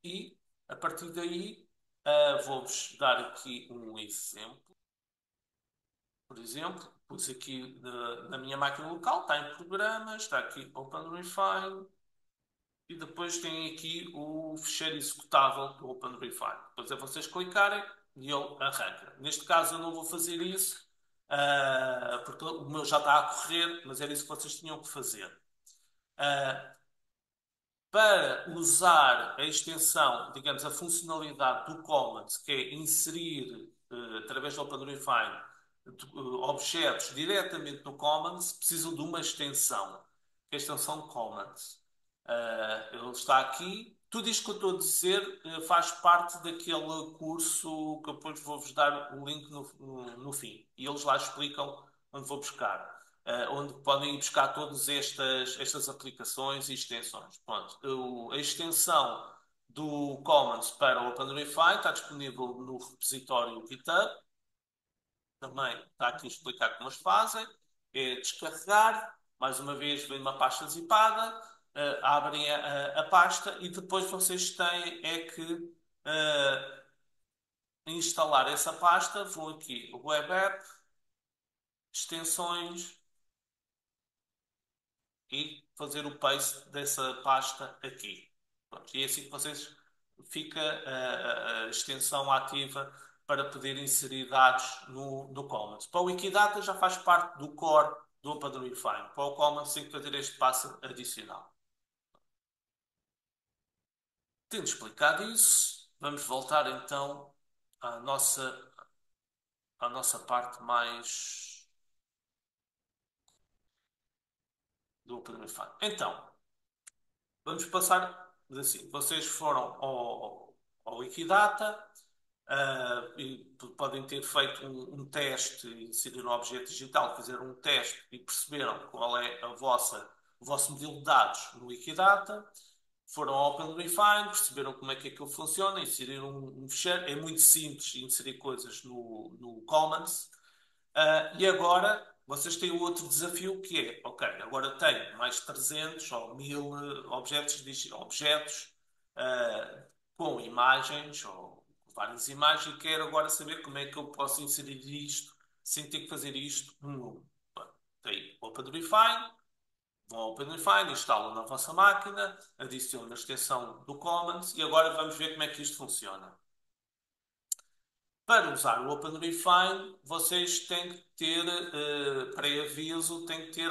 e a partir daí vou-vos dar aqui um exemplo. Por exemplo, pus aqui na minha máquina local, está em programas, está aqui OpenRefine e depois tem aqui o fecheiro executável do OpenRefine. Depois é vocês clicarem e ele arranca. Neste caso eu não vou fazer isso, porque o meu já está a correr, mas era isso que vocês tinham que fazer. Ah, para usar a extensão, digamos, a funcionalidade do Commons, que é inserir, através do OpenRefine, objetos diretamente no Commons, precisam de uma extensão, que é a extensão Commons. Ele está aqui. Tudo isto que eu estou a dizer faz parte daquele curso que eu depois vou-vos dar o link no fim. E eles lá explicam onde vou buscar. Onde podem ir buscar todas estas aplicações e extensões. Pronto. A extensão do Commons para o OpenRefine está disponível no repositório GitHub. Também está aqui a explicar como as fazem. É descarregar, mais uma vez vem uma pasta zipada, abrem a pasta e depois vocês têm é que instalar essa pasta. Vão aqui, Web App, extensões e fazer o paste dessa pasta aqui. Pronto, e é assim que vocês fica a extensão ativa para poder inserir dados no Commons. Para o Wikidata já faz parte do core do OpenRefine. Para o Commons tem que fazer este passo adicional. Tendo explicado isso, vamos voltar então à nossa parte mais do OpenRefine. Então, vamos passar assim. Vocês foram ao Wikidata, e podem ter feito um teste, inseriram um objeto digital, fizeram um teste e perceberam qual é o vosso modelo de dados no Wikidata. Foram ao OpenRefine, perceberam como é que aquilo funciona, inseriram um fecheiro. É muito simples inserir coisas no Commons. E agora vocês têm o outro desafio que é, ok, agora tenho mais 300 ou 1000 objetos com imagens ou várias imagens e quero agora saber como é que eu posso inserir isto sem ter que fazer isto no. Tem OpenRefine, vão ao OpenRefine, instalam na vossa máquina, adicionam a extensão do Commons e agora vamos ver como é que isto funciona. Para usar o OpenRefine, vocês têm que ter, pré-aviso, têm que ter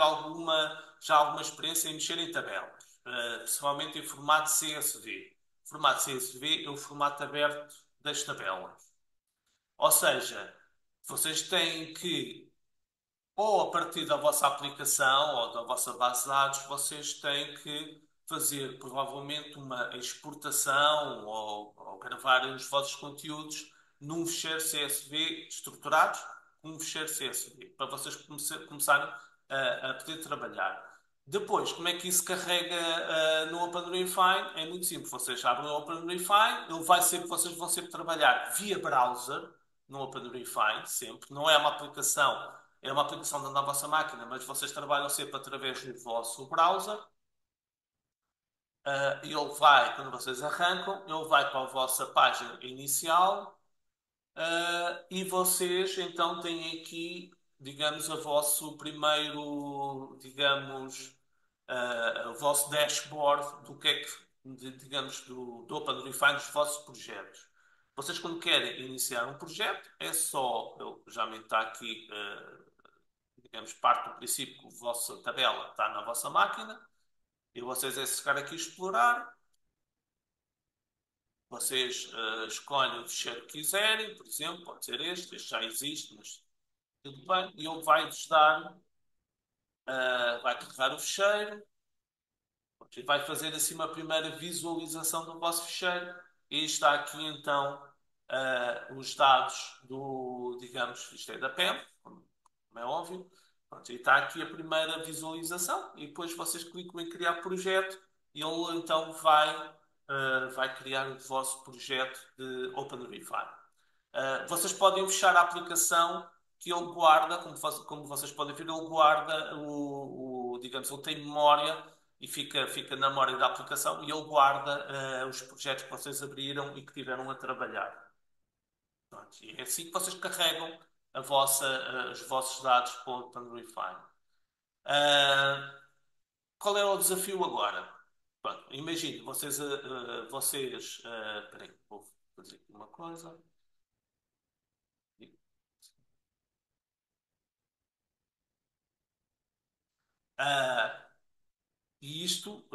já alguma experiência em mexer em tabelas, principalmente em formato CSV. O formato CSV é o formato aberto das tabelas. Ou seja, vocês têm que, ou a partir da vossa aplicação ou da vossa base de dados, vocês têm que fazer provavelmente uma exportação ou gravar os vossos conteúdos num ficheiro CSV estruturados, com um ficheiro CSV, para vocês começarem a poder trabalhar. Depois, como é que isso carrega no OpenRefine? É muito simples. Vocês abrem o OpenRefine, vocês vão sempre trabalhar via browser no OpenRefine, sempre. Não é uma aplicação, é uma aplicação dentro da vossa máquina, mas vocês trabalham sempre através do vosso browser. Quando vocês arrancam, ele vai para a vossa página inicial, e vocês então têm aqui, digamos, o vosso primeiro, digamos, o vosso dashboard do que é que, digamos, do OpenRefine dos vossos projetos. Vocês, quando querem iniciar um projeto, é só, eu já me está aqui, digamos, parte do princípio que a vossa tabela está na vossa máquina, e vocês é chegar aqui explorar. Vocês escolhem o fecheiro que quiserem, por exemplo, pode ser este já existe, mas tudo bem. E ele vai-vos dar, vai carregar o fecheiro, e vai fazer assim uma primeira visualização do vosso fecheiro. E está aqui então os dados digamos, isto é da PEM, como é óbvio. Pronto, e está aqui a primeira visualização e depois vocês clicam em criar projeto e ele então vai criar o vosso projeto de OpenRefine. Vocês podem fechar a aplicação que ele guarda, como vocês podem ver, ele guarda digamos, ele tem memória e fica na memória da aplicação e ele guarda os projetos que vocês abriram e que tiveram a trabalhar. Pronto, e é assim que vocês carregam os vossos dados para o OpenRefine. Ah, qual é o desafio agora? Pronto, imagine, peraí, vou fazer aqui uma coisa. Ah, e isto,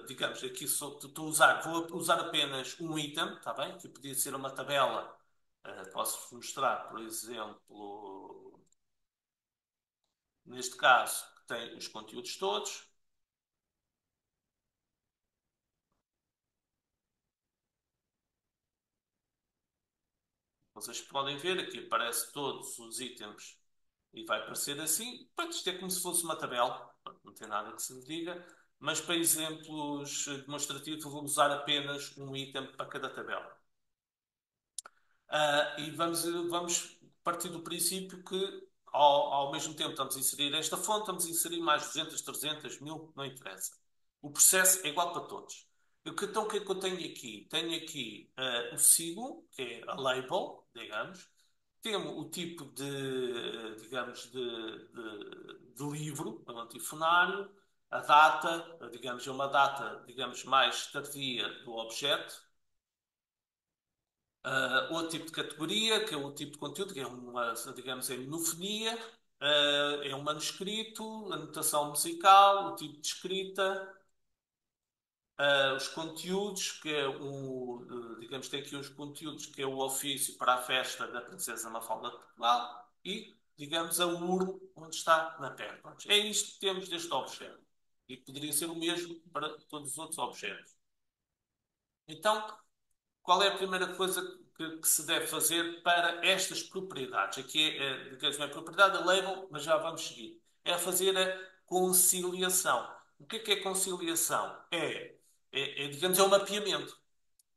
digamos, aqui vou usar apenas um item, está bem? Que podia ser uma tabela. Posso mostrar, por exemplo, neste caso, que tem os conteúdos todos. Vocês podem ver aqui, aparece todos os itens e vai aparecer assim. Pronto, isto é como se fosse uma tabela, não tem nada que se me diga, mas para exemplos demonstrativos vou usar apenas um item para cada tabela. E vamos partir do princípio que ao mesmo tempo estamos a inserir esta fonte, estamos a inserir mais 200, 300, 1000, não interessa. O processo é igual para todos. Então, o que é que eu tenho aqui? Tenho aqui o siglo, que é a label, digamos. Temos o tipo digamos, de livro, o antifonário. A data, digamos, é uma data, digamos, mais tardia do objeto. Outro tipo de categoria, que é o tipo de conteúdo, que é uma, digamos, é menofonia, é um manuscrito, anotação musical, o tipo de escrita, os conteúdos, que é digamos, tem aqui os conteúdos, que é o ofício para a festa da Princesa Mafalda de Portugal e, digamos, a urna onde está na terra. Pronto, é isto que temos deste objeto. E poderia ser o mesmo para todos os outros objetos. Então, qual é a primeira coisa que se deve fazer para estas propriedades? Aqui digamos, não é propriedade, é label, mas já vamos seguir. É fazer a conciliação. O que é conciliação? Digamos, é o mapeamento.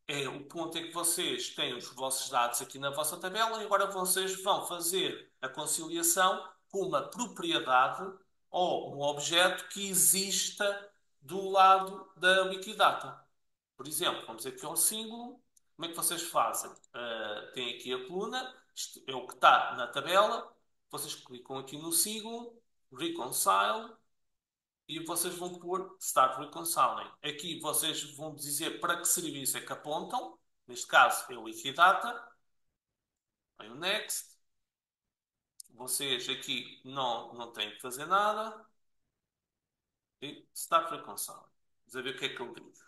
É o ponto em que vocês têm os vossos dados aqui na vossa tabela e agora vocês vão fazer a conciliação com uma propriedade ou um objeto que exista do lado da Wikidata. Por exemplo, vamos aqui ao símbolo. Como é que vocês fazem? Tem aqui a coluna, isto é o que está na tabela. Vocês clicam aqui no símbolo, reconcile, e vocês vão pôr Start Reconciling. Aqui vocês vão dizer para que serviço é que apontam. Neste caso é o Wikidata. Aí o Next. Vocês aqui não têm que fazer nada. E Start Reconciling. Vamos ver o que é que ele diz.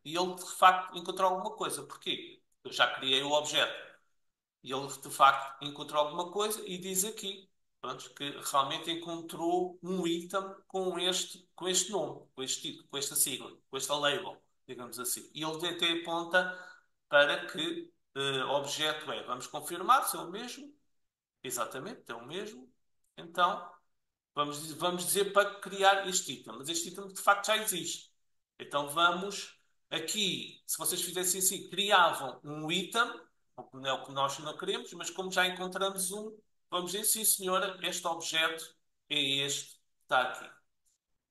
E ele de facto encontrou alguma coisa. Porquê? Eu já criei o objeto. E ele de facto encontrou alguma coisa e diz aqui, pronto, que realmente encontrou um item com este nome, com este título, com esta sigla, com esta label, digamos assim. E ele até aponta para que objeto é. Vamos confirmar se é o mesmo. Exatamente, é o mesmo. Então, vamos dizer para criar este item. Mas este item de facto já existe. Então vamos aqui, se vocês fizessem assim, criavam um item, não é o que nós não queremos, mas como já encontramos um, vamos dizer, sim senhora, este objeto é este que está aqui.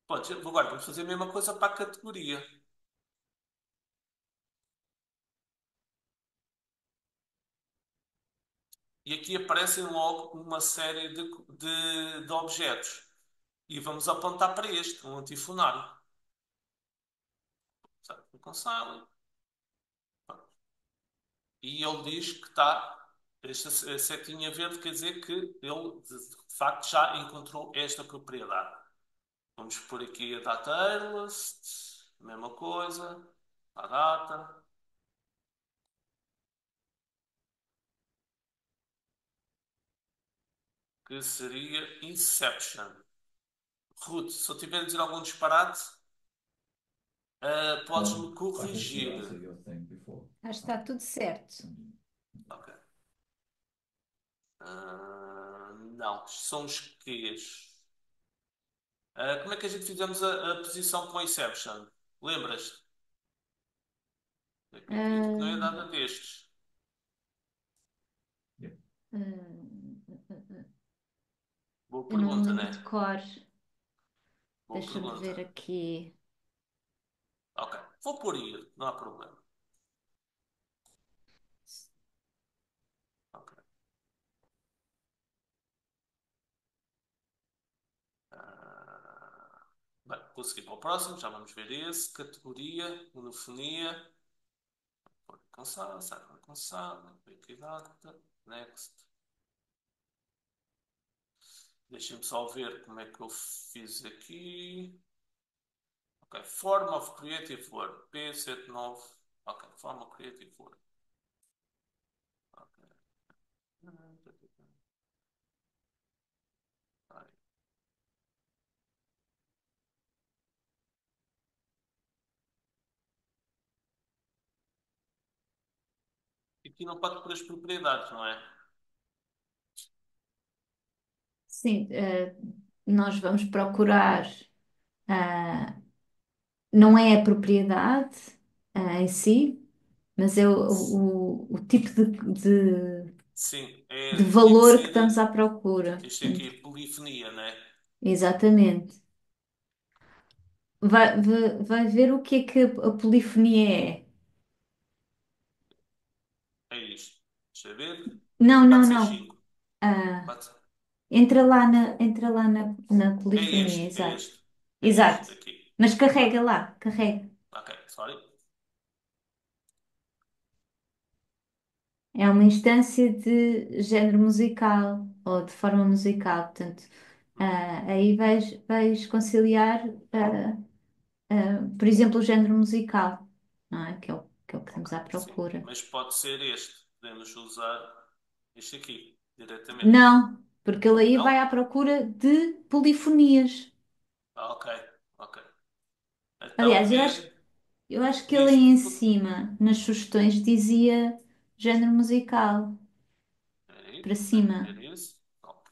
Pronto, agora vamos fazer a mesma coisa para a categoria. E aqui aparecem logo uma série de objetos. E vamos apontar para este, um antifonário. Certo? Reconciling. E ele diz que está. Esta setinha verde quer dizer que ele, de facto, já encontrou esta propriedade. Vamos pôr aqui a data airlist, mesma coisa, a data, que seria Inception. Ruth, se eu tiver a dizer algum disparate, podes-me corrigir. Acho que está tudo certo. Ok. Ah, Não, são os quês. Como é que a gente fizemos a posição com a Inception? Lembras-te? Acredito que não é Ah, nada destes. ah, Boa eu não me pergunta, lembro né? de cor. Boa Deixa-me pergunta. ver aqui. Ok, vou por ir, não há problema. Ok. Ah, bem, vou seguir para o próximo, já vamos ver esse. Categoria, monofonia. Alcançada, será alcançada, Wikidata, next. Deixem-me só ver como é que eu fiz aqui. Ok, Form of Creative Work, P79. Ok, Form of Creative Work. Ok. Aqui não pode pôr as propriedades, não é? Sim, nós vamos procurar. Não é a propriedade, em si, mas é o tipo Sim, de tinha que valor que ser estamos à procura. isto Portanto, aqui, polifonia, né? exatamente. Vai ver o que a polifonia é. É isto. Deixa eu ver. Não, não, não. 465. Ah, 4... entra lá na polifonia, É exato. este. É Exato. este aqui. Mas Ok, carrega lá, carrega. ok, sorry. É uma instância de género musical ou de forma musical. Portanto, aí vais conciliar, por exemplo, o género musical, não é? Que é o que Ok, estamos à sim. procura. Mas pode ser este. Podemos usar este aqui, diretamente. Não, porque ele aí vai à Não? procura de polifonias. Ok, ok. Então Aliás, eu acho, é eu acho que ele aí disto. em cima, nas sugestões, dizia género musical, Peraí, para tenho que cima. ver isso. Top.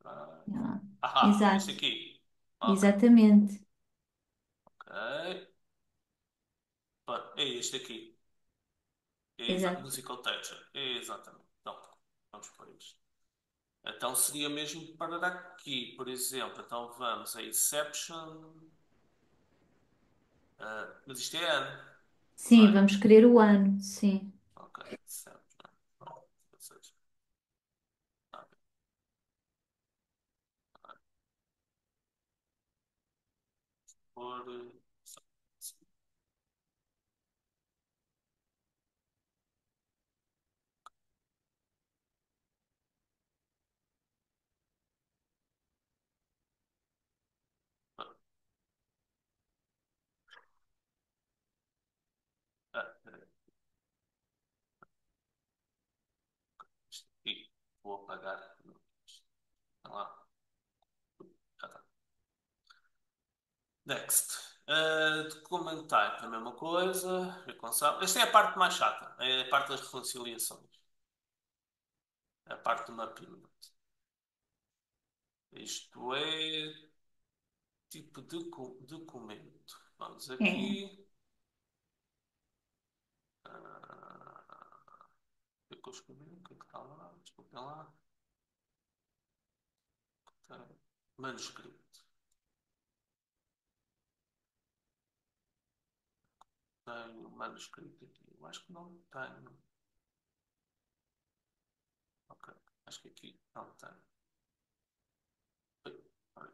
Olha lá. Este Exato, aqui. Ok, exatamente, ok. Pá, é este aqui. exato. Musical Teacher. Exatamente. Então, vamos por isto. Então seria mesmo para aqui, por exemplo. Então vamos a Inception. Mas isto é ano, não Sim, é? vamos querer o ano, sim. Ok, Inception. Ou seja, ah, por. Peraí, isto aqui. Vou apagar. Tá lá. Já está. Next. Documentar a mesma coisa. Reconciliar. Esta é a parte mais chata. É a parte das reconciliações. É a parte do mapping. Isto é tipo de documento. Vamos É, aqui. O que é que eu escrevi? O que é que está lá? Desculpem lá. Manuscrito. Tenho manuscrito aqui. Eu acho que não tenho. Ok. Acho que aqui não tenho. Oi.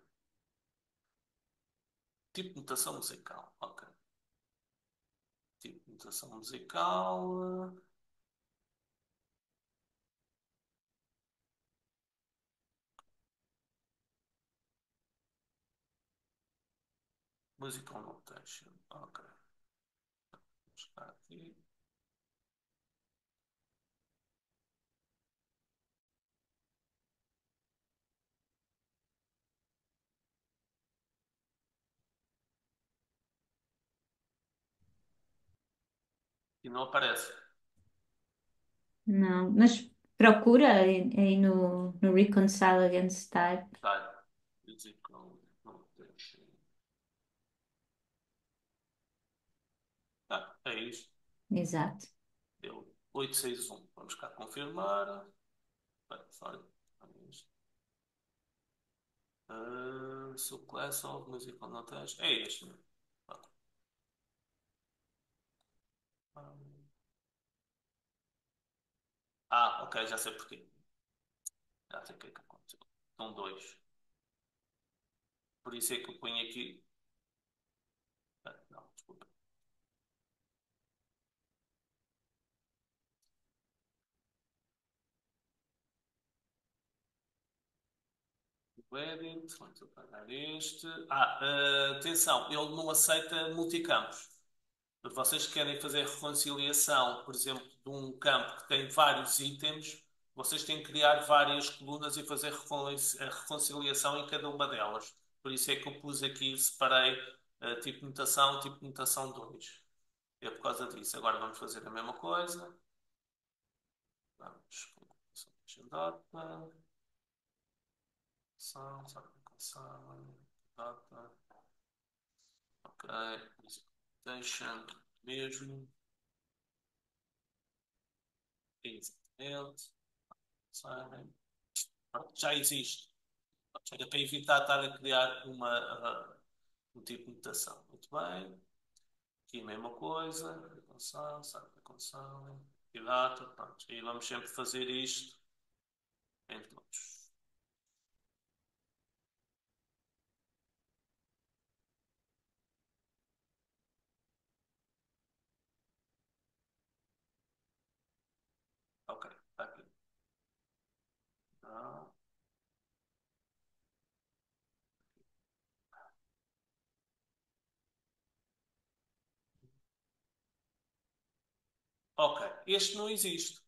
Tipo de notação musical. Ok. Tipo de notação musical. Musical notation. Ok. Vou chegar aqui. E não aparece. não, mas Procura aí no Reconcile Against Type. Tá. Eu digo que não deixa. Ah, é isto. Exato. Deu 861. Vamos cá confirmar. Bem, sorry. É isto. So class of musical notation. É este, né? Ok, já sei porquê. Já sei o que é que aconteceu. São dois. Por isso é que eu ponho aqui. Não, desculpa. O edit, vamos apagar este. Atenção, ele não aceita multicampos. Vocês querem fazer reconciliação, por exemplo, de um campo que tem vários itens, vocês têm que criar várias colunas e fazer a reconciliação em cada uma delas. Por isso é que eu pus aqui, separei tipo notação 2. É por causa disso. Agora vamos fazer a mesma coisa. Vamos com a data, data, ok, presentation mesmo, exatamente, sign. Pronto, já existe. Era para evitar estar a criar um tipo de notação. Muito bem. Aqui a mesma coisa. Reconcile, sabe, reconcile. E data. Pronto. E vamos sempre fazer isto em todos. Ok, está aqui. Não. Ok, este não existe.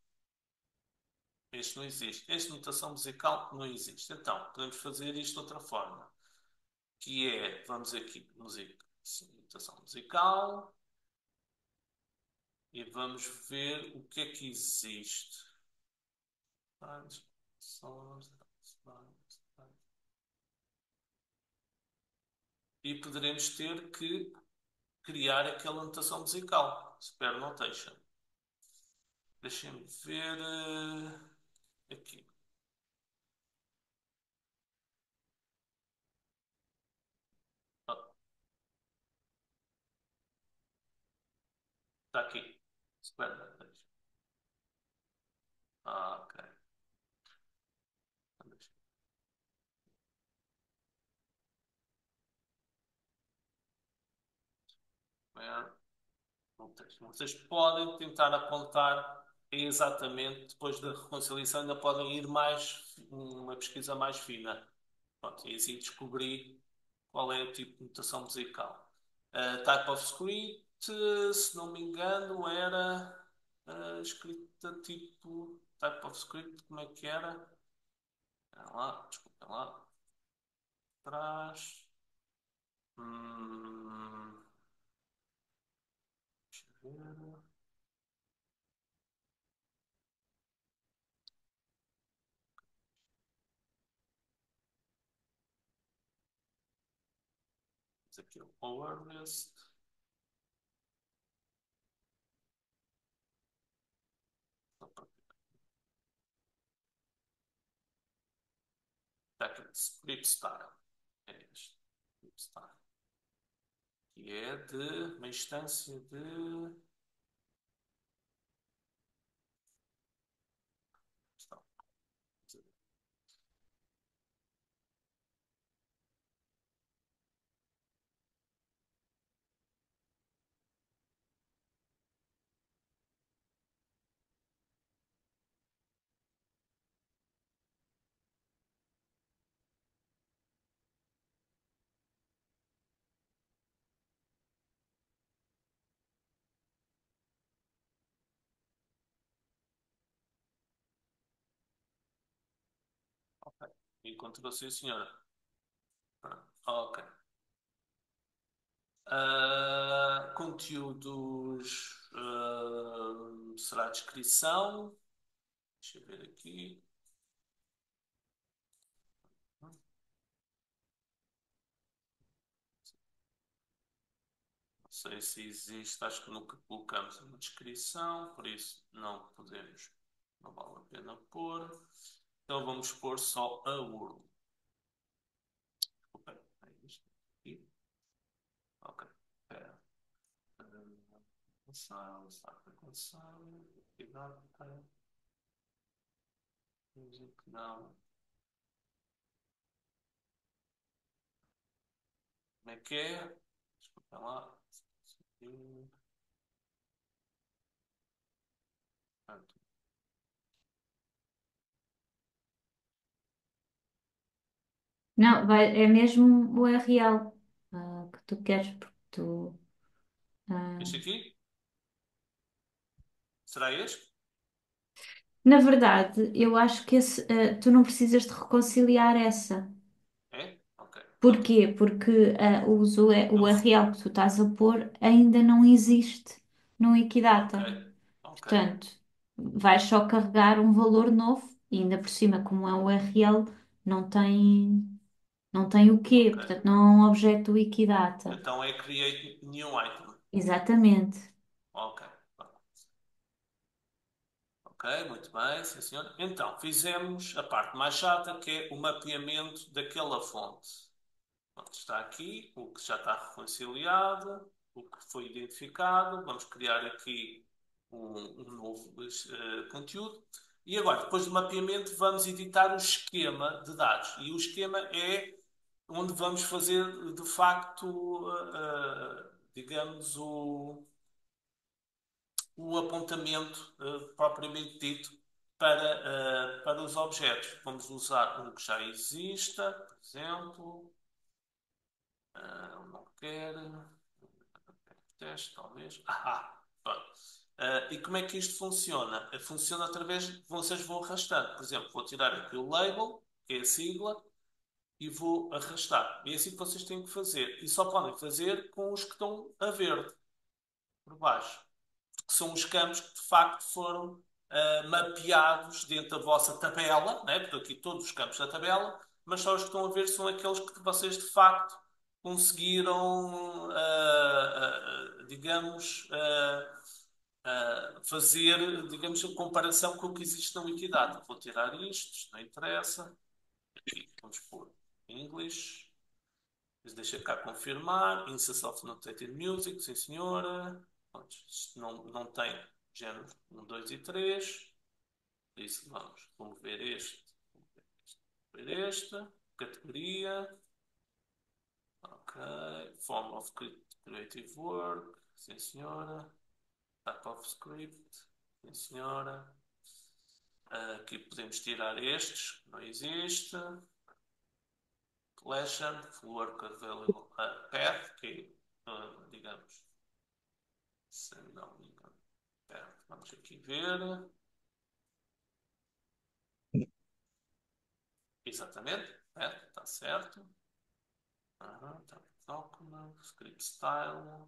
Este não existe. Esta notação musical não existe. Então, podemos fazer isto de outra forma. Que é, vamos aqui, música, notação musical. E vamos ver o que é que existe. E poderemos ter que criar aquela notação musical. Super Notation. Deixem-me ver aqui. Ah, está aqui. Super Notation. Ok. Deixa eu ver. Notation. Vocês podem tentar apontar exatamente depois da reconciliação, ainda podem ir mais, uma pesquisa mais fina. Pronto, e assim descobri qual é o tipo de notação musical. Type of script, se não me engano, era escrita tipo. Type of script, como é que era? Espera lá, desculpa lá. Atrás. Hum, deixa eu ver. Esse aqui é o Power List. Está aqui, Script Style. É este. Script Style. Que é de uma instância de. Ok. Encontrou sim, senhora. Pronto. Ok. Conteúdos será descrição, Deixa eu ver aqui. Não sei se existe, acho que nunca colocamos uma descrição, por isso não podemos, não vale a pena pôr. Então vamos pôr só a URL. Ok, é isto aqui. Ok, espera. Atenção, start atenção, cuidado, music, não. Como é que é? Desculpa lá. Pronto. Não, é mesmo o URL que tu queres, porque tu. ah, Este aqui? Será este? Na verdade, eu acho que tu não precisas de reconciliar essa. É? Ok, pronto. Porquê? Porque o Eu, URL que tu estás a pôr ainda não existe no ok, Wikidata. ok, Portanto, vais só carregar um valor novo e ainda por cima, como é um URL, não tem, não tem o quê? ok. Portanto, não é um objeto Wikidata. Então é create new item. Exatamente. Ok, ok, muito bem, sim senhor. Então, fizemos a parte mais chata, que é o mapeamento daquela fonte. Pronto, está aqui, o que já está reconciliado, o que foi identificado. Vamos criar aqui um novo conteúdo. E agora, depois do mapeamento, vamos editar o esquema de dados. E o esquema é onde vamos fazer, de facto, digamos, o apontamento propriamente dito para os objetos. Vamos usar um que já exista, por exemplo. Não quero. Teste, talvez. Pronto. E como é que isto funciona? Funciona através de vocês vão arrastando. Por exemplo, vou tirar aqui o label, que é a sigla, e vou arrastar. É assim que vocês têm que fazer. E só podem fazer com os que estão a verde, por baixo. Que são os campos que de facto foram mapeados dentro da vossa tabela, né? Porque aqui todos os campos da tabela, mas só os que estão a ver são aqueles que vocês de facto conseguiram, digamos, fazer, digamos, a comparação com o que existe na Wikidata. Vou tirar isto não interessa. Aqui, vamos pôr English. Deixa cá confirmar. Instance of Notated Music, sim senhora. Pronto, isto não tem género 1, 2 e 3. Por isso vamos ver este. Vamos ver este. Categoria. Ok. Form of Creative Work. Sim senhora. Type of Script. Sim senhora. Aqui podemos tirar estes. Não existe. Collection. Work Available Path. Que é, digamos, se não me engano. Vamos aqui ver. Exatamente. Está certo. Tá. Document, script style.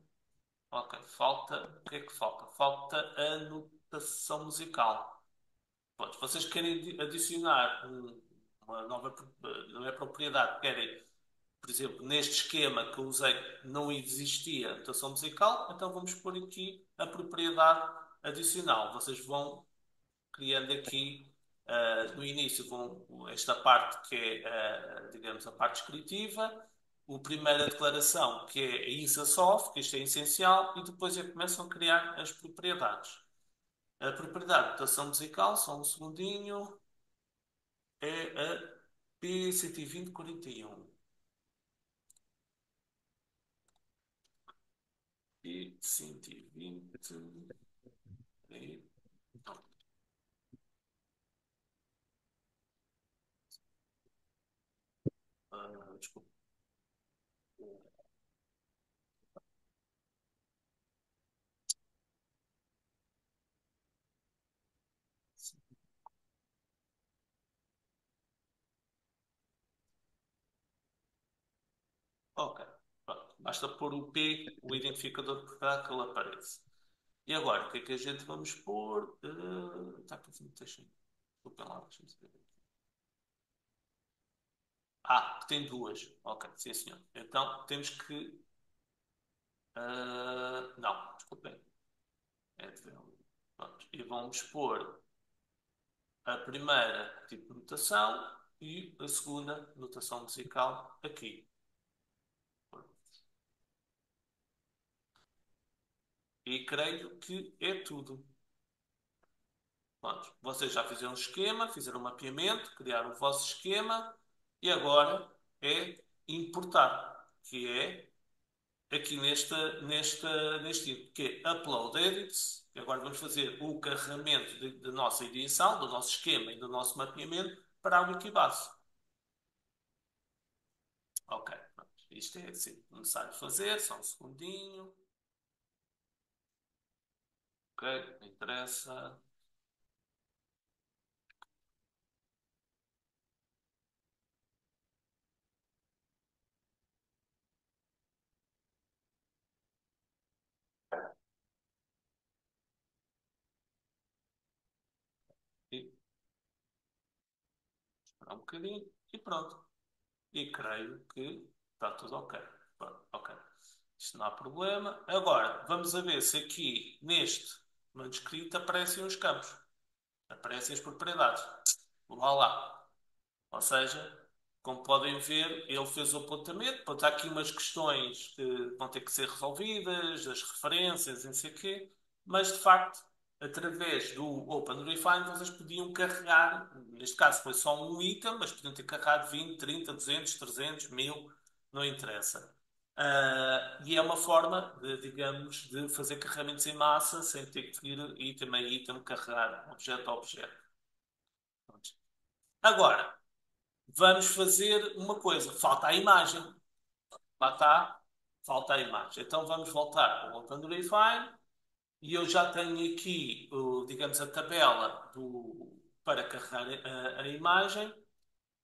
Ok, falta. O que é que falta? Falta a notação musical. Pronto, vocês querem adicionar uma nova. Não é propriedade, querem. Por exemplo, neste esquema que eu usei não existia notação musical, então vamos pôr aqui a propriedade adicional. Vocês vão criando aqui, no início, esta parte que é, digamos, a parte descritiva, o primeira declaração, que é a INSA-SOF, que isto é essencial, e depois é que começam a criar as propriedades. A propriedade de notação musical, só um segundinho, é a P12041. P120. Não, desculpa. Ok, pronto. Basta pôr o P, o identificador para que ele apareça. E agora, o que é que a gente vamos pôr? Type of notation. Desculpem lá, deixa-me ver. Ah, que tem duas. Ok, sim, senhor. Então temos que. Não, desculpem. É de velo. Pronto. E vamos pôr a primeira tipo de notação e a segunda notação musical aqui. E creio que é tudo. Pronto. Vocês já fizeram um esquema, fizeram um mapeamento, criaram o vosso esquema e agora é importar, que é aqui neste tipo, que é Upload Edits. E agora vamos fazer o carregamento da nossa edição, do nosso esquema e do nosso mapeamento para a Wikibase. Ok, pronto. Isto é assim, necessário fazer, só um segundinho. Ok, não interessa. E esperar um bocadinho e pronto. E creio que está tudo ok. Pronto, ok. Isto não há problema. Agora, vamos a ver se aqui neste manuscrito aparecem os campos. Aparecem as propriedades. Vá lá. Ou seja, como podem ver, ele fez o apontamento. Portanto, há aqui umas questões que vão ter que ser resolvidas, as referências, não sei o quê. Mas, de facto, através do OpenRefine, vocês podiam carregar, neste caso foi só um item, mas podiam ter carregado 20, 30, 200, 300, 1000, não interessa. E é uma forma, digamos, de fazer carregamentos em massa sem ter que ir item a item, carregar objeto a objeto. Agora, vamos fazer uma coisa. Falta a imagem. Lá está. Falta a imagem. Então vamos voltar ao OpenRefine e eu já tenho aqui, digamos, a tabela para carregar a imagem.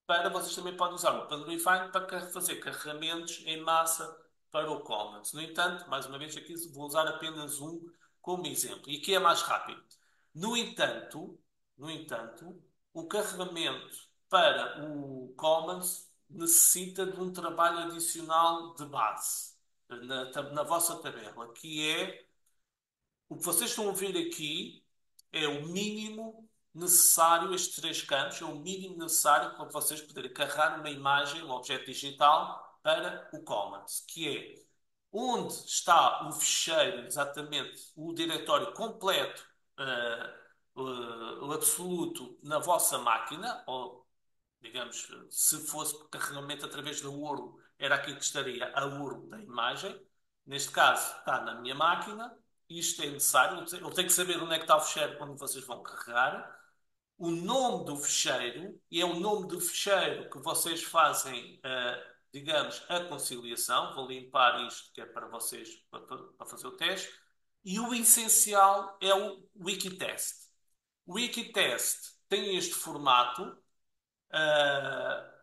Para vocês também podem usar o OpenRefine para fazer carregamentos em massa para o Commons. No entanto, mais uma vez aqui vou usar apenas um como exemplo. E aqui é mais rápido. No entanto, no entanto, o carregamento para o Commons necessita de um trabalho adicional de base na vossa tabela, que é o que vocês estão a ver aqui é o mínimo necessário, estes três campos, é o mínimo necessário para vocês poderem carregar uma imagem, um objeto digital, para o Commons, que é onde está o ficheiro, exatamente, o diretório completo, o absoluto na vossa máquina, ou digamos, se fosse carregamento através da URL, era aqui que estaria a URL da imagem. Neste caso, está na minha máquina. Isto é necessário. Eu tenho que saber onde é que está o ficheiro quando vocês vão carregar. O nome do ficheiro, e é o nome do ficheiro que vocês fazem, digamos, a conciliação. Vou limpar isto que é para vocês, para fazer o teste. E o essencial é o Wikitest. O Wikitest tem este formato. Uh,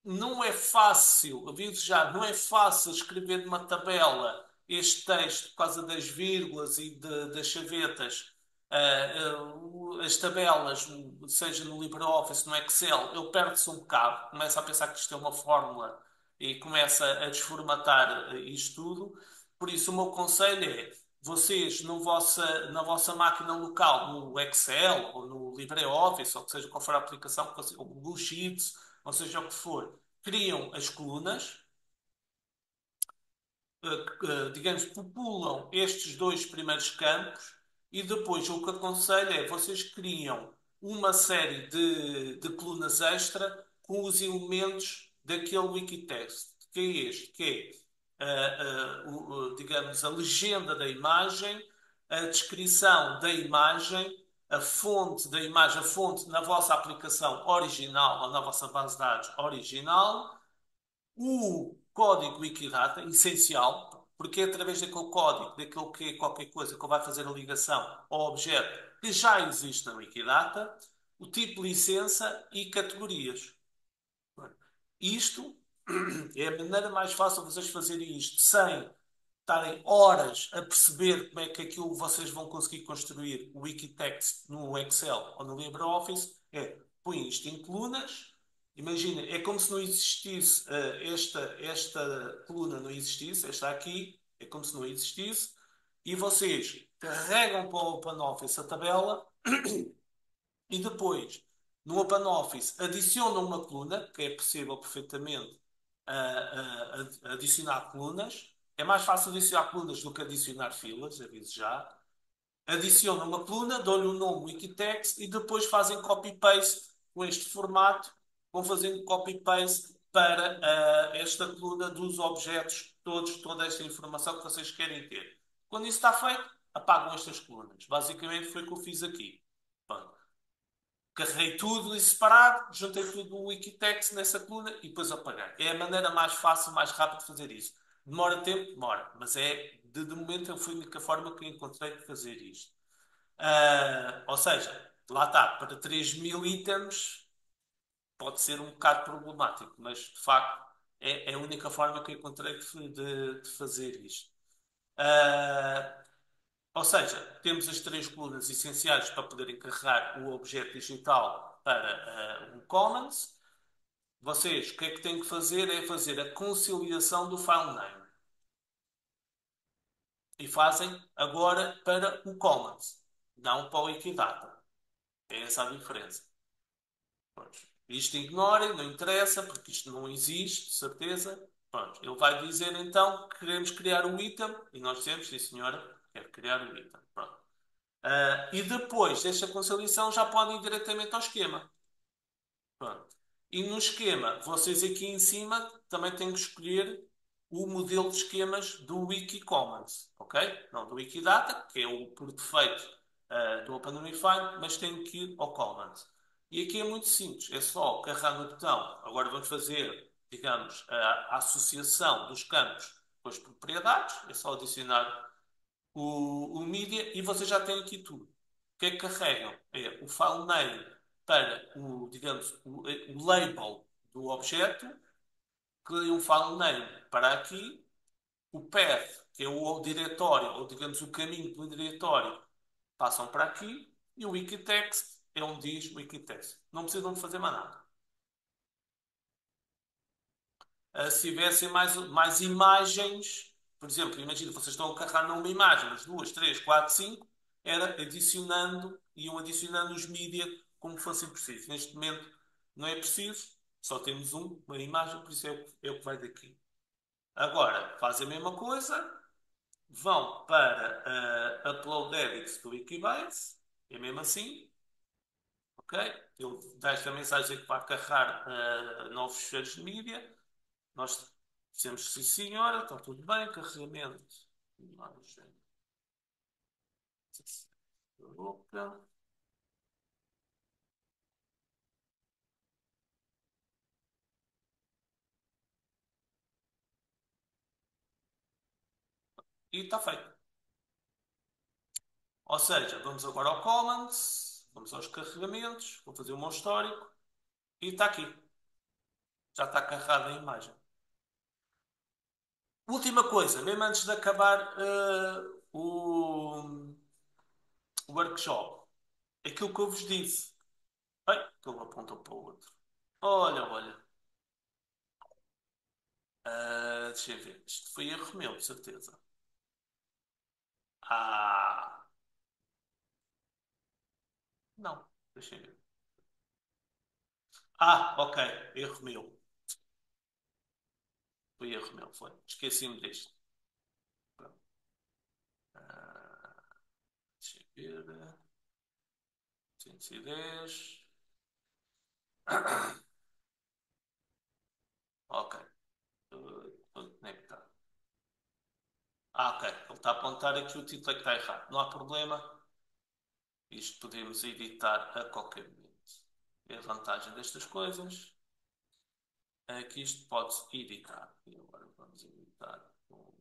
não é fácil, aviso já, não é fácil escrever numa tabela este texto por causa das vírgulas e das chavetas. As tabelas, seja no LibreOffice, no Excel, ele perde-se um bocado, começa a pensar que isto é uma fórmula e começa a desformatar isto tudo. Por isso, o meu conselho é vocês na vossa máquina local, no Excel ou no LibreOffice, ou que seja qual for a aplicação, ou no Google Sheets, ou seja o que for, criam as colunas, digamos, populam estes dois primeiros campos e depois o que aconselho é vocês criam uma série de colunas extra com os elementos daquele Wikitext, que é este, que é, digamos, a legenda da imagem, a descrição da imagem, a fonte da imagem, a fonte na vossa aplicação original ou na vossa base de dados original, o código Wikidata, essencial, porque é através daquele código, daquele que é qualquer coisa que vai fazer a ligação ao objeto que já existe na Wikidata, o tipo de licença e categorias. Isto é a maneira mais fácil de vocês fazerem isto sem estarem horas a perceber como é que aquilo vocês vão conseguir construir o Wikitext no Excel ou no LibreOffice, põe isto em colunas. Imagina, é como se não existisse esta coluna não existisse, esta aqui, é como se não existisse, e vocês carregam para o OpenOffice a tabela e depois, no OpenOffice, adicionam uma coluna, que é possível perfeitamente adicionar colunas. É mais fácil adicionar colunas do que adicionar filas, aviso já. Adicionam uma coluna, dão-lhe o nome Wikitext e depois fazem copy-paste com este formato. Vão fazendo copy-paste para esta coluna dos objetos todos, toda esta informação que vocês querem ter. Quando isso está feito, apagam estas colunas. Basicamente foi o que eu fiz aqui. Pronto. Carreguei tudo em separado, juntei tudo no Wikitext nessa coluna e depois apaguei. É a maneira mais fácil, mais rápida de fazer isso. Demora tempo? Demora. Mas de momento, foi a única forma que eu encontrei de fazer isto. Ou seja, lá está, para 3.000 itens pode ser um bocado problemático, mas de facto é a única forma que eu encontrei de fazer isto. Ah, ou seja, temos as três colunas essenciais para poderem carregar o objeto digital para um Commons. Vocês, o que é que têm que fazer? É fazer a conciliação do file name. E fazem agora para o Commons, não para o Wikidata. É essa a diferença. Pronto. Isto ignorem, não interessa, porque isto não existe, de certeza. Pronto. Ele vai dizer então que queremos criar um item, e nós dizemos, sim senhora, quero criar um item. Pronto. E depois desta conciliação já podem ir diretamente ao esquema. Pronto. E no esquema, vocês aqui em cima também têm que escolher o modelo de esquemas do Wikicommons, ok? Não do Wikidata, que é o por defeito do OpenUnify, mas tem que ir ao Commons. E aqui é muito simples, é só carregar no botão. Agora vamos fazer, digamos, a associação dos campos com as propriedades, é só adicionar o media e vocês já têm aqui tudo. O que é que carregam? É o file name para o, digamos, o label do objeto, criam um file name para aqui, o path, que é o diretório, ou digamos o caminho do diretório, passam para aqui, e o Wikitext é onde diz Wikitext. Não precisam de fazer mais nada. Se tivessem mais imagens, por exemplo, imagina, vocês estão a carregar numa imagem, mas duas, três, quatro, cinco, era adicionando, iam adicionando os mídia como fossem precisos. Neste momento não é preciso, só temos uma imagem, por isso é o que vai daqui. Agora, fazem a mesma coisa, vão para Upload Edits do Wikibase, é mesmo assim, ok? Ele dá esta mensagem que vai carregar novos fecheiros de mídia. Nós dizemos sim, senhora, está tudo bem, carregamento. E está feito. Ou seja, vamos agora ao Commons, vamos aos carregamentos, vou fazer o meu histórico e está aqui. Já está carregada a imagem. Última coisa, mesmo antes de acabar o workshop, aquilo que eu vos disse. Ai, que ele apontou para o outro. Olha, olha. Deixa eu ver. Isto foi erro meu, de certeza. Ah, não. Deixa eu ver. Ok. Erro meu. Foi erro meu, foi. Esqueci-me deste. Pronto. Ah, deixa eu ver. 210. Ok. Onde é que está? Ok. Ele está a apontar aqui o título é que está errado. Não há problema. Isto podemos editar a qualquer momento. É a vantagem destas coisas é que isto pode-se editar. E agora vamos editar um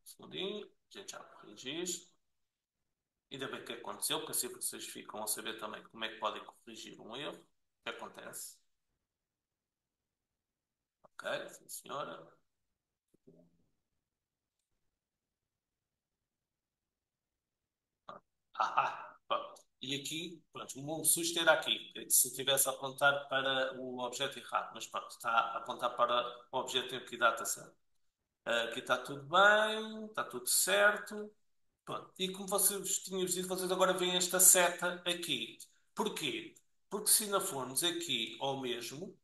segundinho. A gente já corrige isto. Ainda bem que aconteceu, porque assim vocês ficam a saber também como é que podem corrigir um erro que acontece. Ok, sim senhora. Pronto. E aqui, pronto, o meu susto era aqui, que se eu tivesse a apontar para o objeto errado, mas pronto, está a apontar para o objeto em Wikidata certo. Aqui está tudo bem, está tudo certo. Pronto. E como vocês tinham dito, vocês agora veem esta seta aqui. Porquê? Porque se ainda formos aqui ao mesmo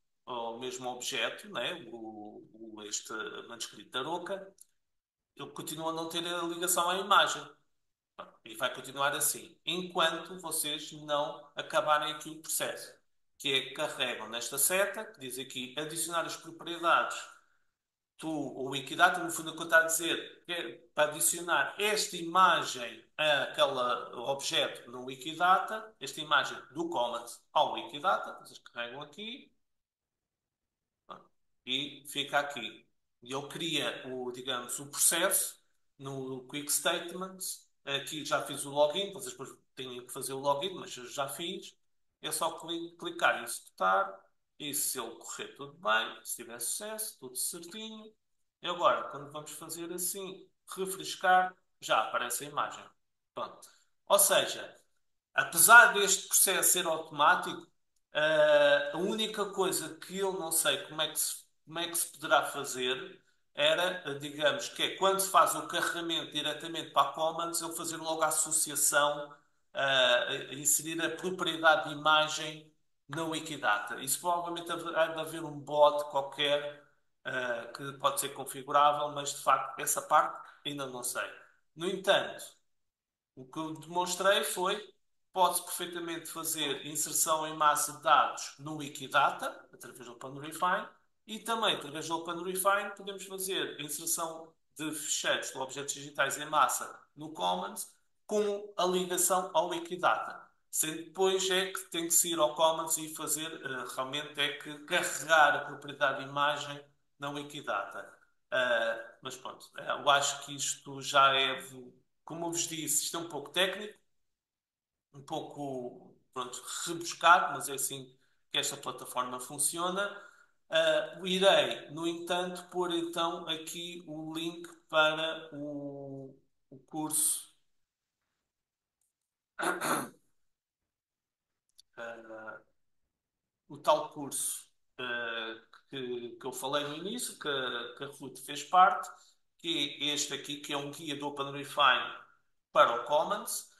objeto, né, este manuscrito da Roca, ele continua a não ter a ligação à imagem. E vai continuar assim, enquanto vocês não acabarem aqui o processo, que é carregam nesta seta, que diz aqui adicionar as propriedades o Wikidata, no fundo, o que está a dizer é para adicionar esta imagem àquele objeto no Wikidata, esta imagem do Commons ao Wikidata, vocês carregam aqui e fica aqui. E eu cria digamos, o processo no Quick Statements. Aqui já fiz o login, vocês depois têm que fazer o login, mas eu já fiz. É só clicar em executar e se ele correr tudo bem, se tiver sucesso, tudo certinho. E agora, quando vamos fazer assim, refrescar, já aparece a imagem. Pronto. Ou seja, apesar deste processo ser automático, a única coisa que eu não sei como é que se poderá fazer era, digamos, que é quando se faz o carregamento diretamente para a Commons, eu fazer logo a associação, inserir a propriedade de imagem na Wikidata. Isso provavelmente há de haver um bot qualquer, que pode ser configurável, mas de facto essa parte ainda não sei. No entanto, o que eu demonstrei foi pode-se perfeitamente fazer inserção em massa de dados no Wikidata, através do OpenRefine, e também, através do OpenRefine, podemos fazer inserção de ficheiros de objetos digitais em massa no Commons, com a ligação ao Wikidata. Sendo depois é que tem que se ir ao Commons e fazer, realmente é que carregar a propriedade de imagem na Wikidata. Mas pronto, eu acho que isto já é como eu vos disse, isto é um pouco técnico, um pouco, pronto, rebuscado, mas é assim que esta plataforma funciona. Irei, no entanto, pôr então aqui o link para o curso, uh, o tal curso que eu falei no início, que a Ruth fez parte, que é este aqui, que é um guia do OpenRefine para o Commons.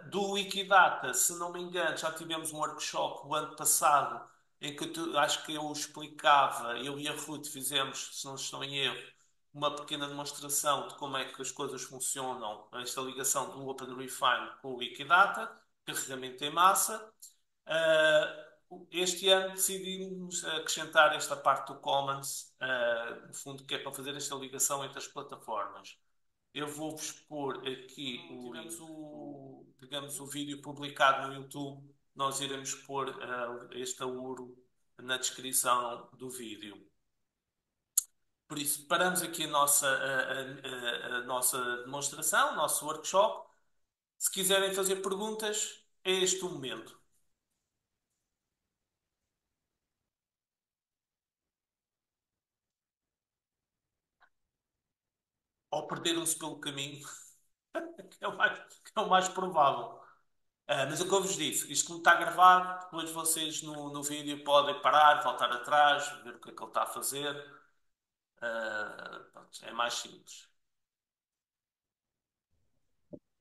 Do Wikidata, se não me engano, já tivemos um workshop o ano passado em que acho que eu explicava, eu e a Ruth fizemos, se não estou em erro, uma pequena demonstração de como é que as coisas funcionam, esta ligação do OpenRefine com o Wikidata, carregamento em massa. Este ano decidimos acrescentar esta parte do Commons, no fundo, que é para fazer esta ligação entre as plataformas. Eu vou-vos pôr aqui digamos, o vídeo publicado no YouTube. Nós iremos pôr este URL na descrição do vídeo. Por isso, paramos aqui a nossa demonstração, o nosso workshop. Se quiserem fazer perguntas, é este o momento. Ou perderam-se pelo caminho, que é o mais provável. Mas é o que eu vos disse, isto como está gravado, depois vocês no vídeo podem parar, voltar atrás, ver o que é que ele está a fazer. Pronto, é mais simples.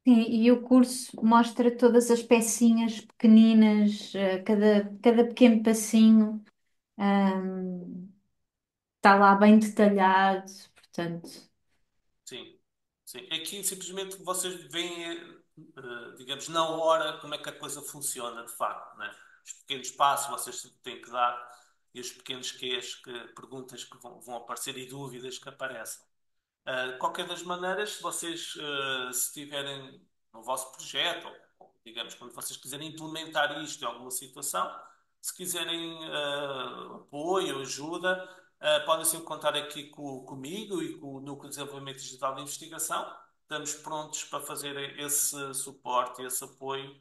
Sim, e o curso mostra todas as pecinhas pequeninas, cada pequeno passinho, está lá bem detalhado, portanto. Sim, sim. Aqui simplesmente vocês veem, digamos, na hora como é que a coisa funciona de facto, né? Os pequenos passos vocês têm que dar e os pequenos perguntas que vão aparecer e dúvidas que aparecem. De qualquer das maneiras, se vocês se tiverem no vosso projeto, ou, digamos, quando vocês quiserem implementar isto em alguma situação, se quiserem apoio, ajuda, podem sempre contar aqui comigo e com o Núcleo de Desenvolvimento Digital de Investigação. Estamos prontos para fazer esse suporte, esse apoio.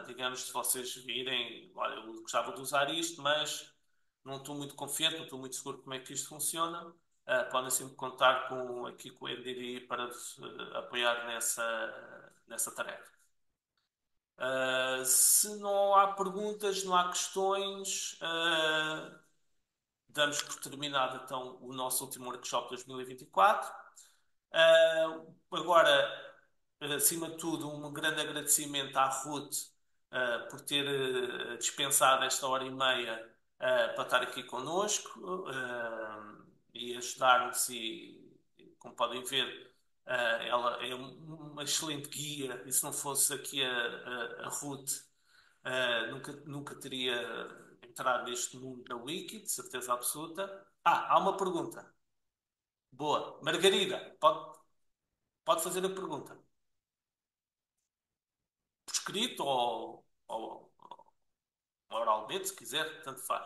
Digamos, se vocês virem, olha, eu gostava de usar isto, mas não estou muito confiante, não estou muito seguro como é que isto funciona. Podem sempre contar aqui com o NDI para vos apoiar nessa tarefa. Se não há perguntas, não há questões, damos por terminado então o nosso último workshop 2024. Agora, acima de tudo, um grande agradecimento à Ruth, por ter dispensado esta hora e meia, para estar aqui connosco, e ajudar-nos como podem ver, ela é uma excelente guia e se não fosse aqui a Ruth, nunca teria entrado neste mundo da Wiki, de certeza absoluta. Há uma pergunta. Boa. Margarida, pode fazer a pergunta. Por escrito ou oralmente, se quiser, tanto faz.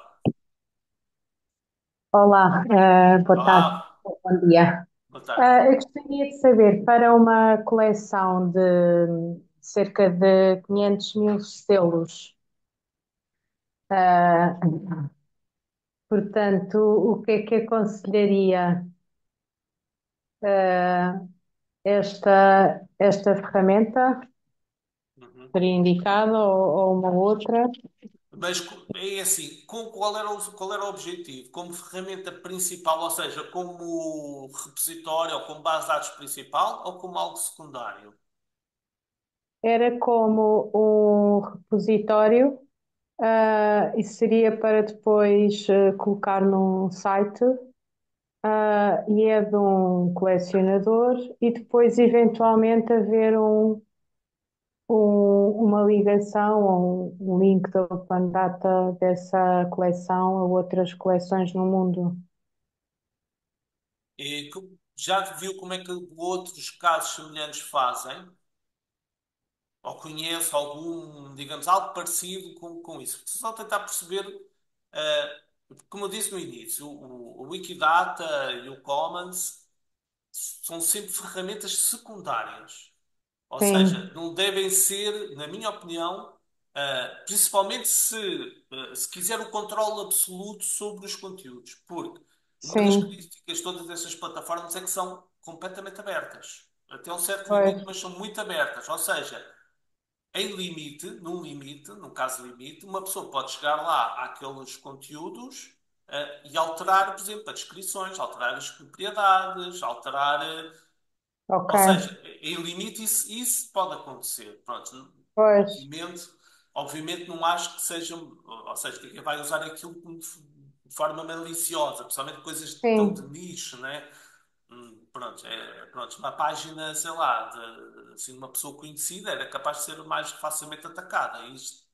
Olá, boa tarde, Olá, bom dia. boa tarde. Eu gostaria de saber, para uma coleção de cerca de 500 mil selos, ah, portanto, o que é que aconselharia, ah, esta ferramenta? Uhum. Seria indicada ou uma outra? Mas é assim, qual era o objetivo? Como ferramenta principal, ou seja, como repositório ou como base de dados principal ou como algo secundário? Era como um repositório, e seria para depois colocar num site, e é de um colecionador, e depois eventualmente haver uma ligação ou um link da Open Data dessa coleção a outras coleções no mundo. Já viu como é que outros casos semelhantes fazem? Ou conheço algum, digamos, algo parecido com isso? Só tentar perceber, como eu disse no início, o Wikidata e o Commons são sempre ferramentas secundárias. Ou seja, Sim, não devem ser, na minha opinião, principalmente se quiser o controle absoluto sobre os conteúdos. Porque uma das sim, críticas de todas essas plataformas é que são completamente abertas. Até um certo limite, pois, mas são muito abertas. Ou seja, em limite, num caso limite, uma pessoa pode chegar lá àqueles conteúdos, e alterar, por exemplo, as descrições, alterar as propriedades, alterar. ok, Ou seja, em limite isso pode acontecer. Pronto, pois, obviamente, obviamente não acho que seja, ou seja, que quem vai usar aquilo de forma maliciosa, principalmente coisas tão de sim, nicho, né? Pronto, pronto, uma página, sei lá, assim, de uma pessoa conhecida era capaz de ser mais facilmente atacada. Isto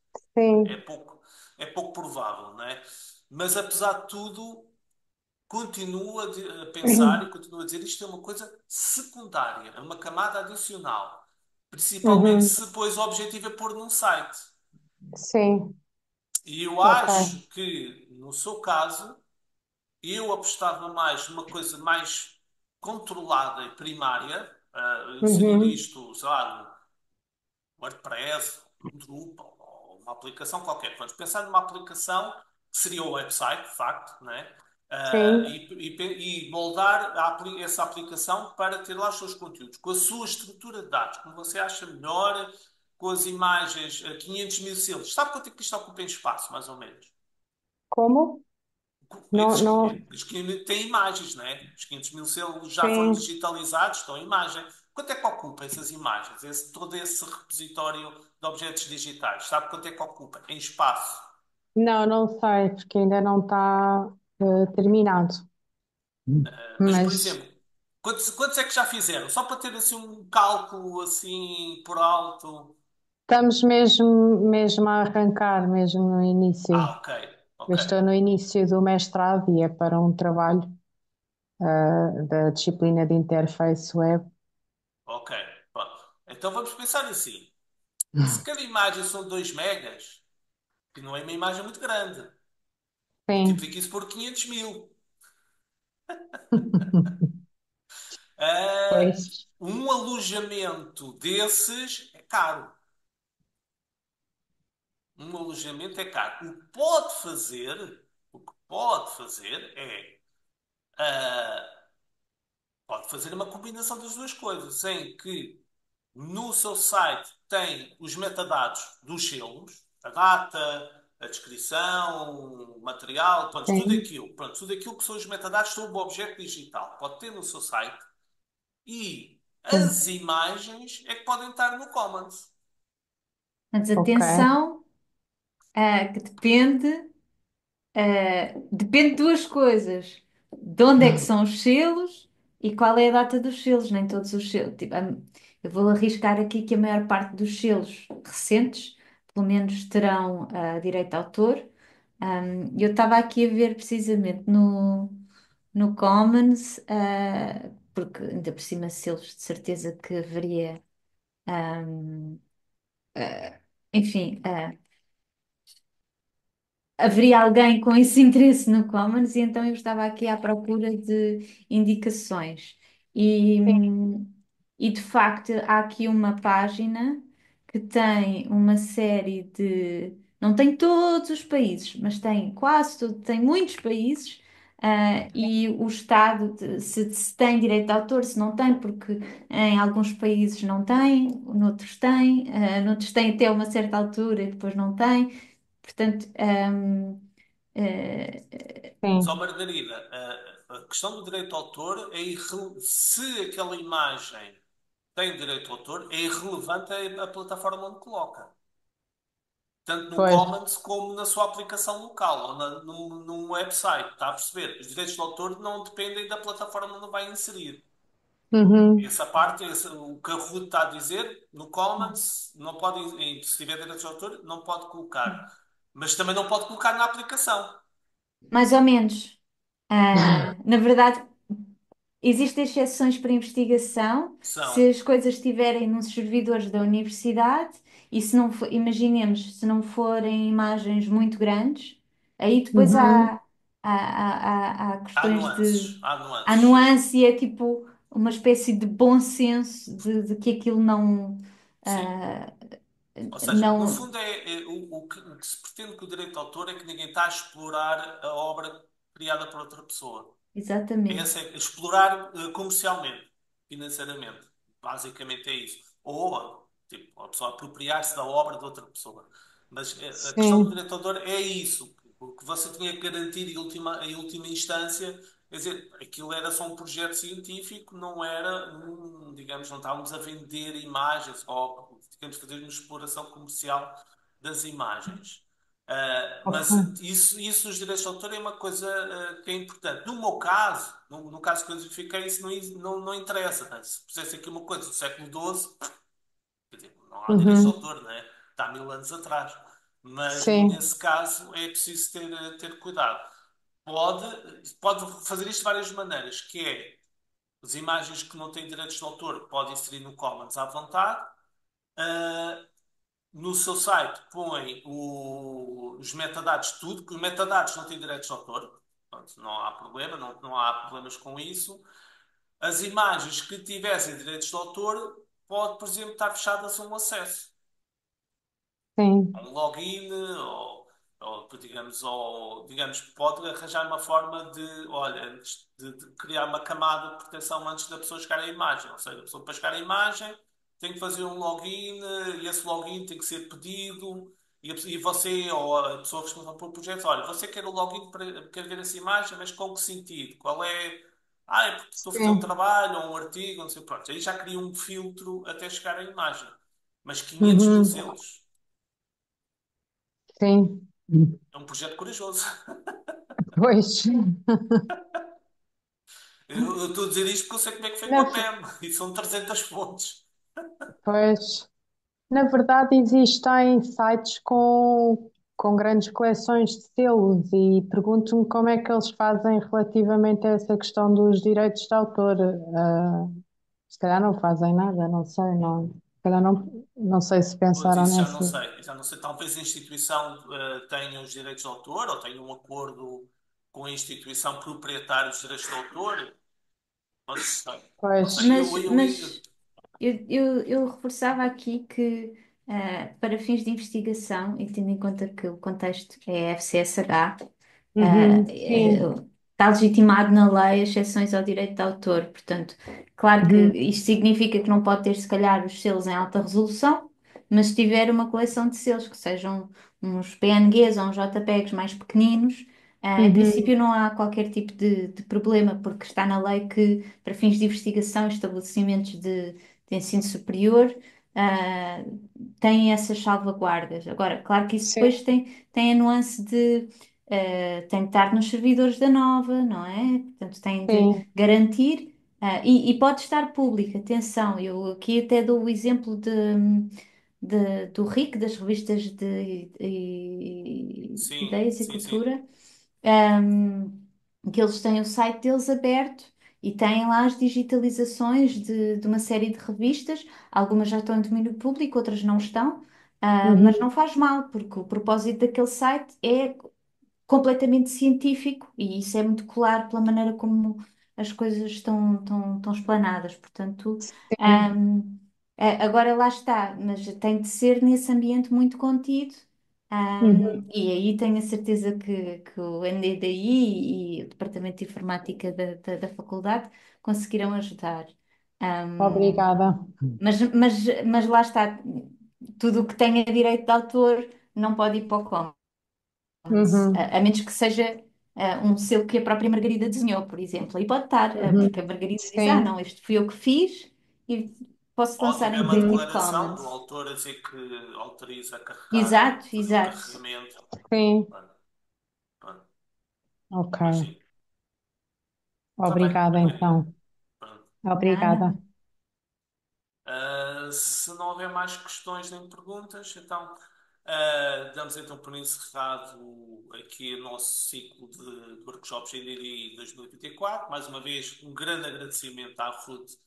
é sim, pouco, é pouco provável, né? Mas apesar de tudo, continuo a pensar e continuo a dizer isto é uma coisa secundária, é uma camada adicional. Principalmente uhum, se depois o objetivo é pôr num site. sim, E eu ok, acho que, no seu caso, eu apostava mais numa coisa mais controlada e primária, inserir uhum, isto, sei lá, WordPress, um Drupal ou uma aplicação qualquer. Vamos pensar numa aplicação que seria o website, de facto, né? sim. E moldar essa aplicação para ter lá os seus conteúdos, com a sua estrutura de dados, como você acha melhor, com as imagens, 500 mil selos. Sabe quanto é que isto ocupa em espaço, mais ou menos? Como? Não, não, Esses 500 têm imagens, né? Os 500 mil selos já foram sim. digitalizados, estão em imagem. Quanto é que ocupa essas imagens? Todo esse repositório de objetos digitais? Sabe quanto é que ocupa? Em espaço. Não, não sei, porque ainda não está terminado. Mas, por Mas exemplo, quantos é que já fizeram? Só para ter assim um cálculo assim por alto. estamos mesmo a arrancar, mesmo no início. Ok, Eu ok, estou no início do mestrado e é para um trabalho da disciplina de Interface Web. ok. Pronto. Então vamos pensar assim. Se cada imagem são 2 megas, que não é uma imagem muito grande, Sim, multiplique isso por 500 mil. pois. Um alojamento desses é caro. Um alojamento é caro. O que pode fazer é, pode fazer uma combinação das duas coisas, em que No seu site tem os metadados dos selos, a data, a descrição, o material, pronto, tudo sim, aquilo. Pronto, tudo aquilo que são os metadados sobre o objeto digital. Pode ter no seu site e sim, as imagens é que podem estar no Commons. Mas ok, atenção, que depende de duas coisas. De onde é que são os selos e qual é a data dos selos? Nem todos os selos. Tipo, eu vou arriscar aqui que a maior parte dos selos recentes, pelo menos, terão direito de autor. Eu estava aqui a ver precisamente no Commons, porque ainda por cima selos de certeza que haveria, ahm, ah, enfim. Haveria alguém com esse interesse no Commons e então eu estava aqui à procura de indicações. E, sim, hum, e de facto há aqui uma página que tem uma série de. Não tem todos os países, mas tem quase tudo, tem muitos países. E o Estado, se tem direito de autor, se não tem, porque em alguns países não tem, noutros tem até uma certa altura e depois não tem. Portanto, Só sim, Margarida, a questão do direito de autor é se aquela imagem tem direito de autor, é irrelevante a plataforma onde coloca. Tanto no pois, Commons como na sua aplicação local ou num website, está a perceber? Os direitos de autor não dependem da plataforma onde vai inserir. uhum, Essa parte, o que a Ruth está a dizer, no Commons, não pode, se tiver direitos de autor, não pode colocar. Mas também não pode colocar na aplicação. mais ou menos. Na verdade, existem exceções para investigação se São. as coisas estiverem nos servidores da universidade e se não for, imaginemos, se não forem imagens muito grandes, aí depois uhum, há Há questões de. nuances. Há Há nuances, sim. nuance e é tipo uma espécie de bom senso de que aquilo não. Sim. ah, Ou seja, no não. fundo o que se pretende com o direito de autor é que ninguém está a explorar a obra criada por outra pessoa. Exatamente. Essa é explorar comercialmente, financeiramente. Basicamente é isso. Ou, tipo, a pessoa apropriar-se da obra de outra pessoa. Mas a questão do sim, direito de autor é isso. O que você tinha que garantir em última instância, quer dizer, aquilo era só um projeto científico, não era, digamos, não estávamos a vender imagens ou, digamos, fazer uma exploração comercial das imagens. Mas ok, isso dos direitos de autor é uma coisa que é importante. No meu caso, no caso que eu identifiquei, isso não interessa. Né? Se pusesse aqui uma coisa do século XII, quer dizer, não há direitos de uhum, autor, né? Está há 1000 anos atrás. Mas sim, nesse caso é preciso ter cuidado. Pode, pode fazer isto de várias maneiras, que é as imagens que não têm direitos de autor pode inserir no Commons à vontade. Uh, no seu site põe os metadados, tudo, que os metadados não têm direitos de autor, portanto, não há problema, não há problemas com isso. As imagens que tivessem direitos de autor, pode, por exemplo, estar fechadas a um acesso, a sim, um login, digamos, pode arranjar uma forma de, olha, de criar uma camada de proteção antes da pessoa chegar à imagem. Ou seja, a pessoa para chegar à imagem tem que fazer um login e esse login tem que ser pedido. E você, ou a pessoa responsável pelo projeto, olha, você quer o login para quer ver essa imagem, mas com que sentido? Qual é? Ah, é porque estou a fazer um sim, trabalho ou um artigo, não sei, pronto. Aí já cria um filtro até chegar à imagem. Mas 500 mil uhum, selos sim, é um projeto corajoso. pois. Eu estou a dizer isto porque eu sei como é que foi com Na, a PEM. E são 300 fontes. pois, na verdade, existem sites com grandes coleções de selos e pergunto-me como é que eles fazem relativamente a essa questão dos direitos de autor. Se calhar não fazem nada, não sei, não, se calhar não sei se Pois pensaram isso já não nessa. sei. Já não sei. Talvez a instituição tenha os direitos de autor ou tenha um acordo com a instituição proprietária dos direitos de autor. Não sei. Não sei. Pois, Mas eu reforçava aqui que, para fins de investigação, e tendo em conta que o contexto é FCSH, uhum, sim, está legitimado na lei exceções ao direito de autor. Portanto, claro que Uhum. isto significa que não pode ter, se calhar, os selos em alta resolução, mas se tiver uma coleção de selos que sejam uns PNGs ou uns JPEGs mais pequeninos, em Uhum. princípio não há qualquer tipo de problema, porque está na lei que, para fins de investigação, estabelecimentos de ensino superior, ah, têm essas salvaguardas. Agora, claro que isso Sim, depois tem a nuance de tem de estar nos servidores da Nova, não é? Portanto, tem de sim. garantir, e pode estar público, atenção, eu aqui até dou o exemplo do RIC, das revistas de Sim, Ideias e sim, sim. Cultura, ahm, que eles têm o site deles aberto e têm lá as digitalizações de uma série de revistas, algumas já estão em domínio público, outras não estão. Mas Uhum. não faz mal, porque o propósito daquele site é completamente científico e isso é muito claro pela maneira como as coisas estão explanadas. Portanto, Sim. ahm, agora lá está, mas tem de ser nesse ambiente muito contido. Uhum. E aí tenho a certeza que o NDDI e o Departamento de Informática da faculdade conseguirão ajudar. Ahm, Obrigada. mas lá está, tudo o que tenha direito de autor não pode ir para o Commons, Uhum. a menos que seja um selo que a própria Margarida desenhou, por exemplo. Aí pode estar, porque a Uhum. Margarida diz: Ah, não, Sim. este fui eu que fiz e posso Ou lançar tiver em uma Creative declaração do Commons. autor a dizer que autoriza a carregar, Exato, fazer o exato. carregamento. Sim. Pronto, pronto. Ok. Mas sim, está bem, Obrigada, Carolina. então. Pronto. Obrigada. Nada. Se não houver mais questões nem perguntas, então damos então por encerrado aqui o nosso ciclo de workshops em DDI 2024. Mais uma vez, um grande agradecimento à Ruth por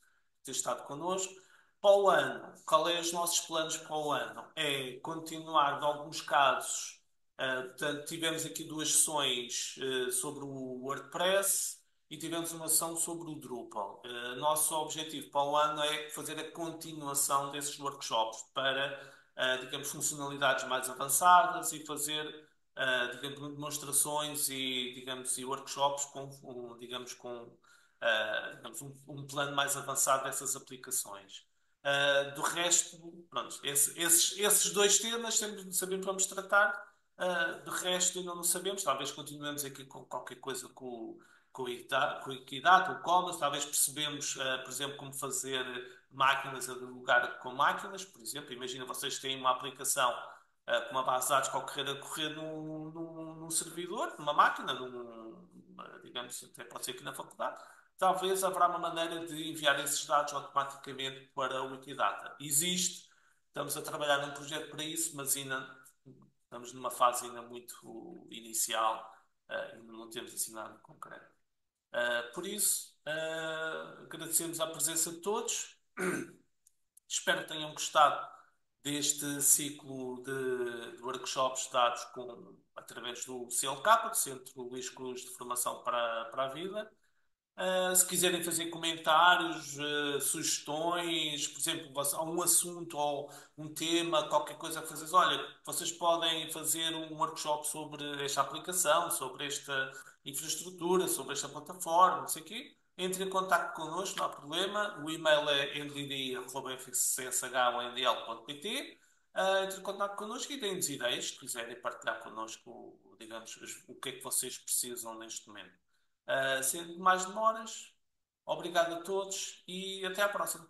ter estado connosco. Para o ano, qual é os nossos planos para o ano? É continuar, em alguns casos, portanto, tivemos aqui duas sessões sobre o WordPress e tivemos uma ação sobre o Drupal. Nosso objetivo para o ano é fazer a continuação desses workshops para, digamos, funcionalidades mais avançadas e fazer, digamos, demonstrações e, digamos, e workshops com, digamos, com, digamos, um plano mais avançado dessas aplicações. Do resto, pronto, esses dois temas sabemos que vamos tratar. Do resto ainda não sabemos, talvez continuemos aqui com qualquer coisa com equidade, com o Commons, talvez percebemos, por exemplo, como fazer máquinas a dialogar com máquinas, por exemplo, imagina vocês têm uma aplicação com uma base de dados qualquer a correr num servidor, numa máquina, digamos, até pode ser aqui na faculdade, talvez haverá uma maneira de enviar esses dados automaticamente para o Wikidata. Existe, estamos a trabalhar num projeto para isso, mas ainda estamos numa fase ainda muito inicial, ainda não temos assim nada concreto. Por isso, agradecemos a presença de todos. Espero que tenham gostado deste ciclo de workshops dados através do CLK, do Centro Luís Cruz de Formação para a Vida. Se quiserem fazer comentários, sugestões, por exemplo, há um assunto ou um tema, qualquer coisa que vocês, olha, vocês podem fazer um workshop sobre esta aplicação, sobre esta infraestrutura, sobre esta plataforma, não sei o quê. Entre em contato connosco, não há problema. O e-mail é ndd.fcsh.ondl.pt. Entre em contato connosco e deem-nos ideias, se quiserem partilhar connosco, digamos, o que é que vocês precisam neste momento. Sem mais demoras, obrigado a todos e até à próxima.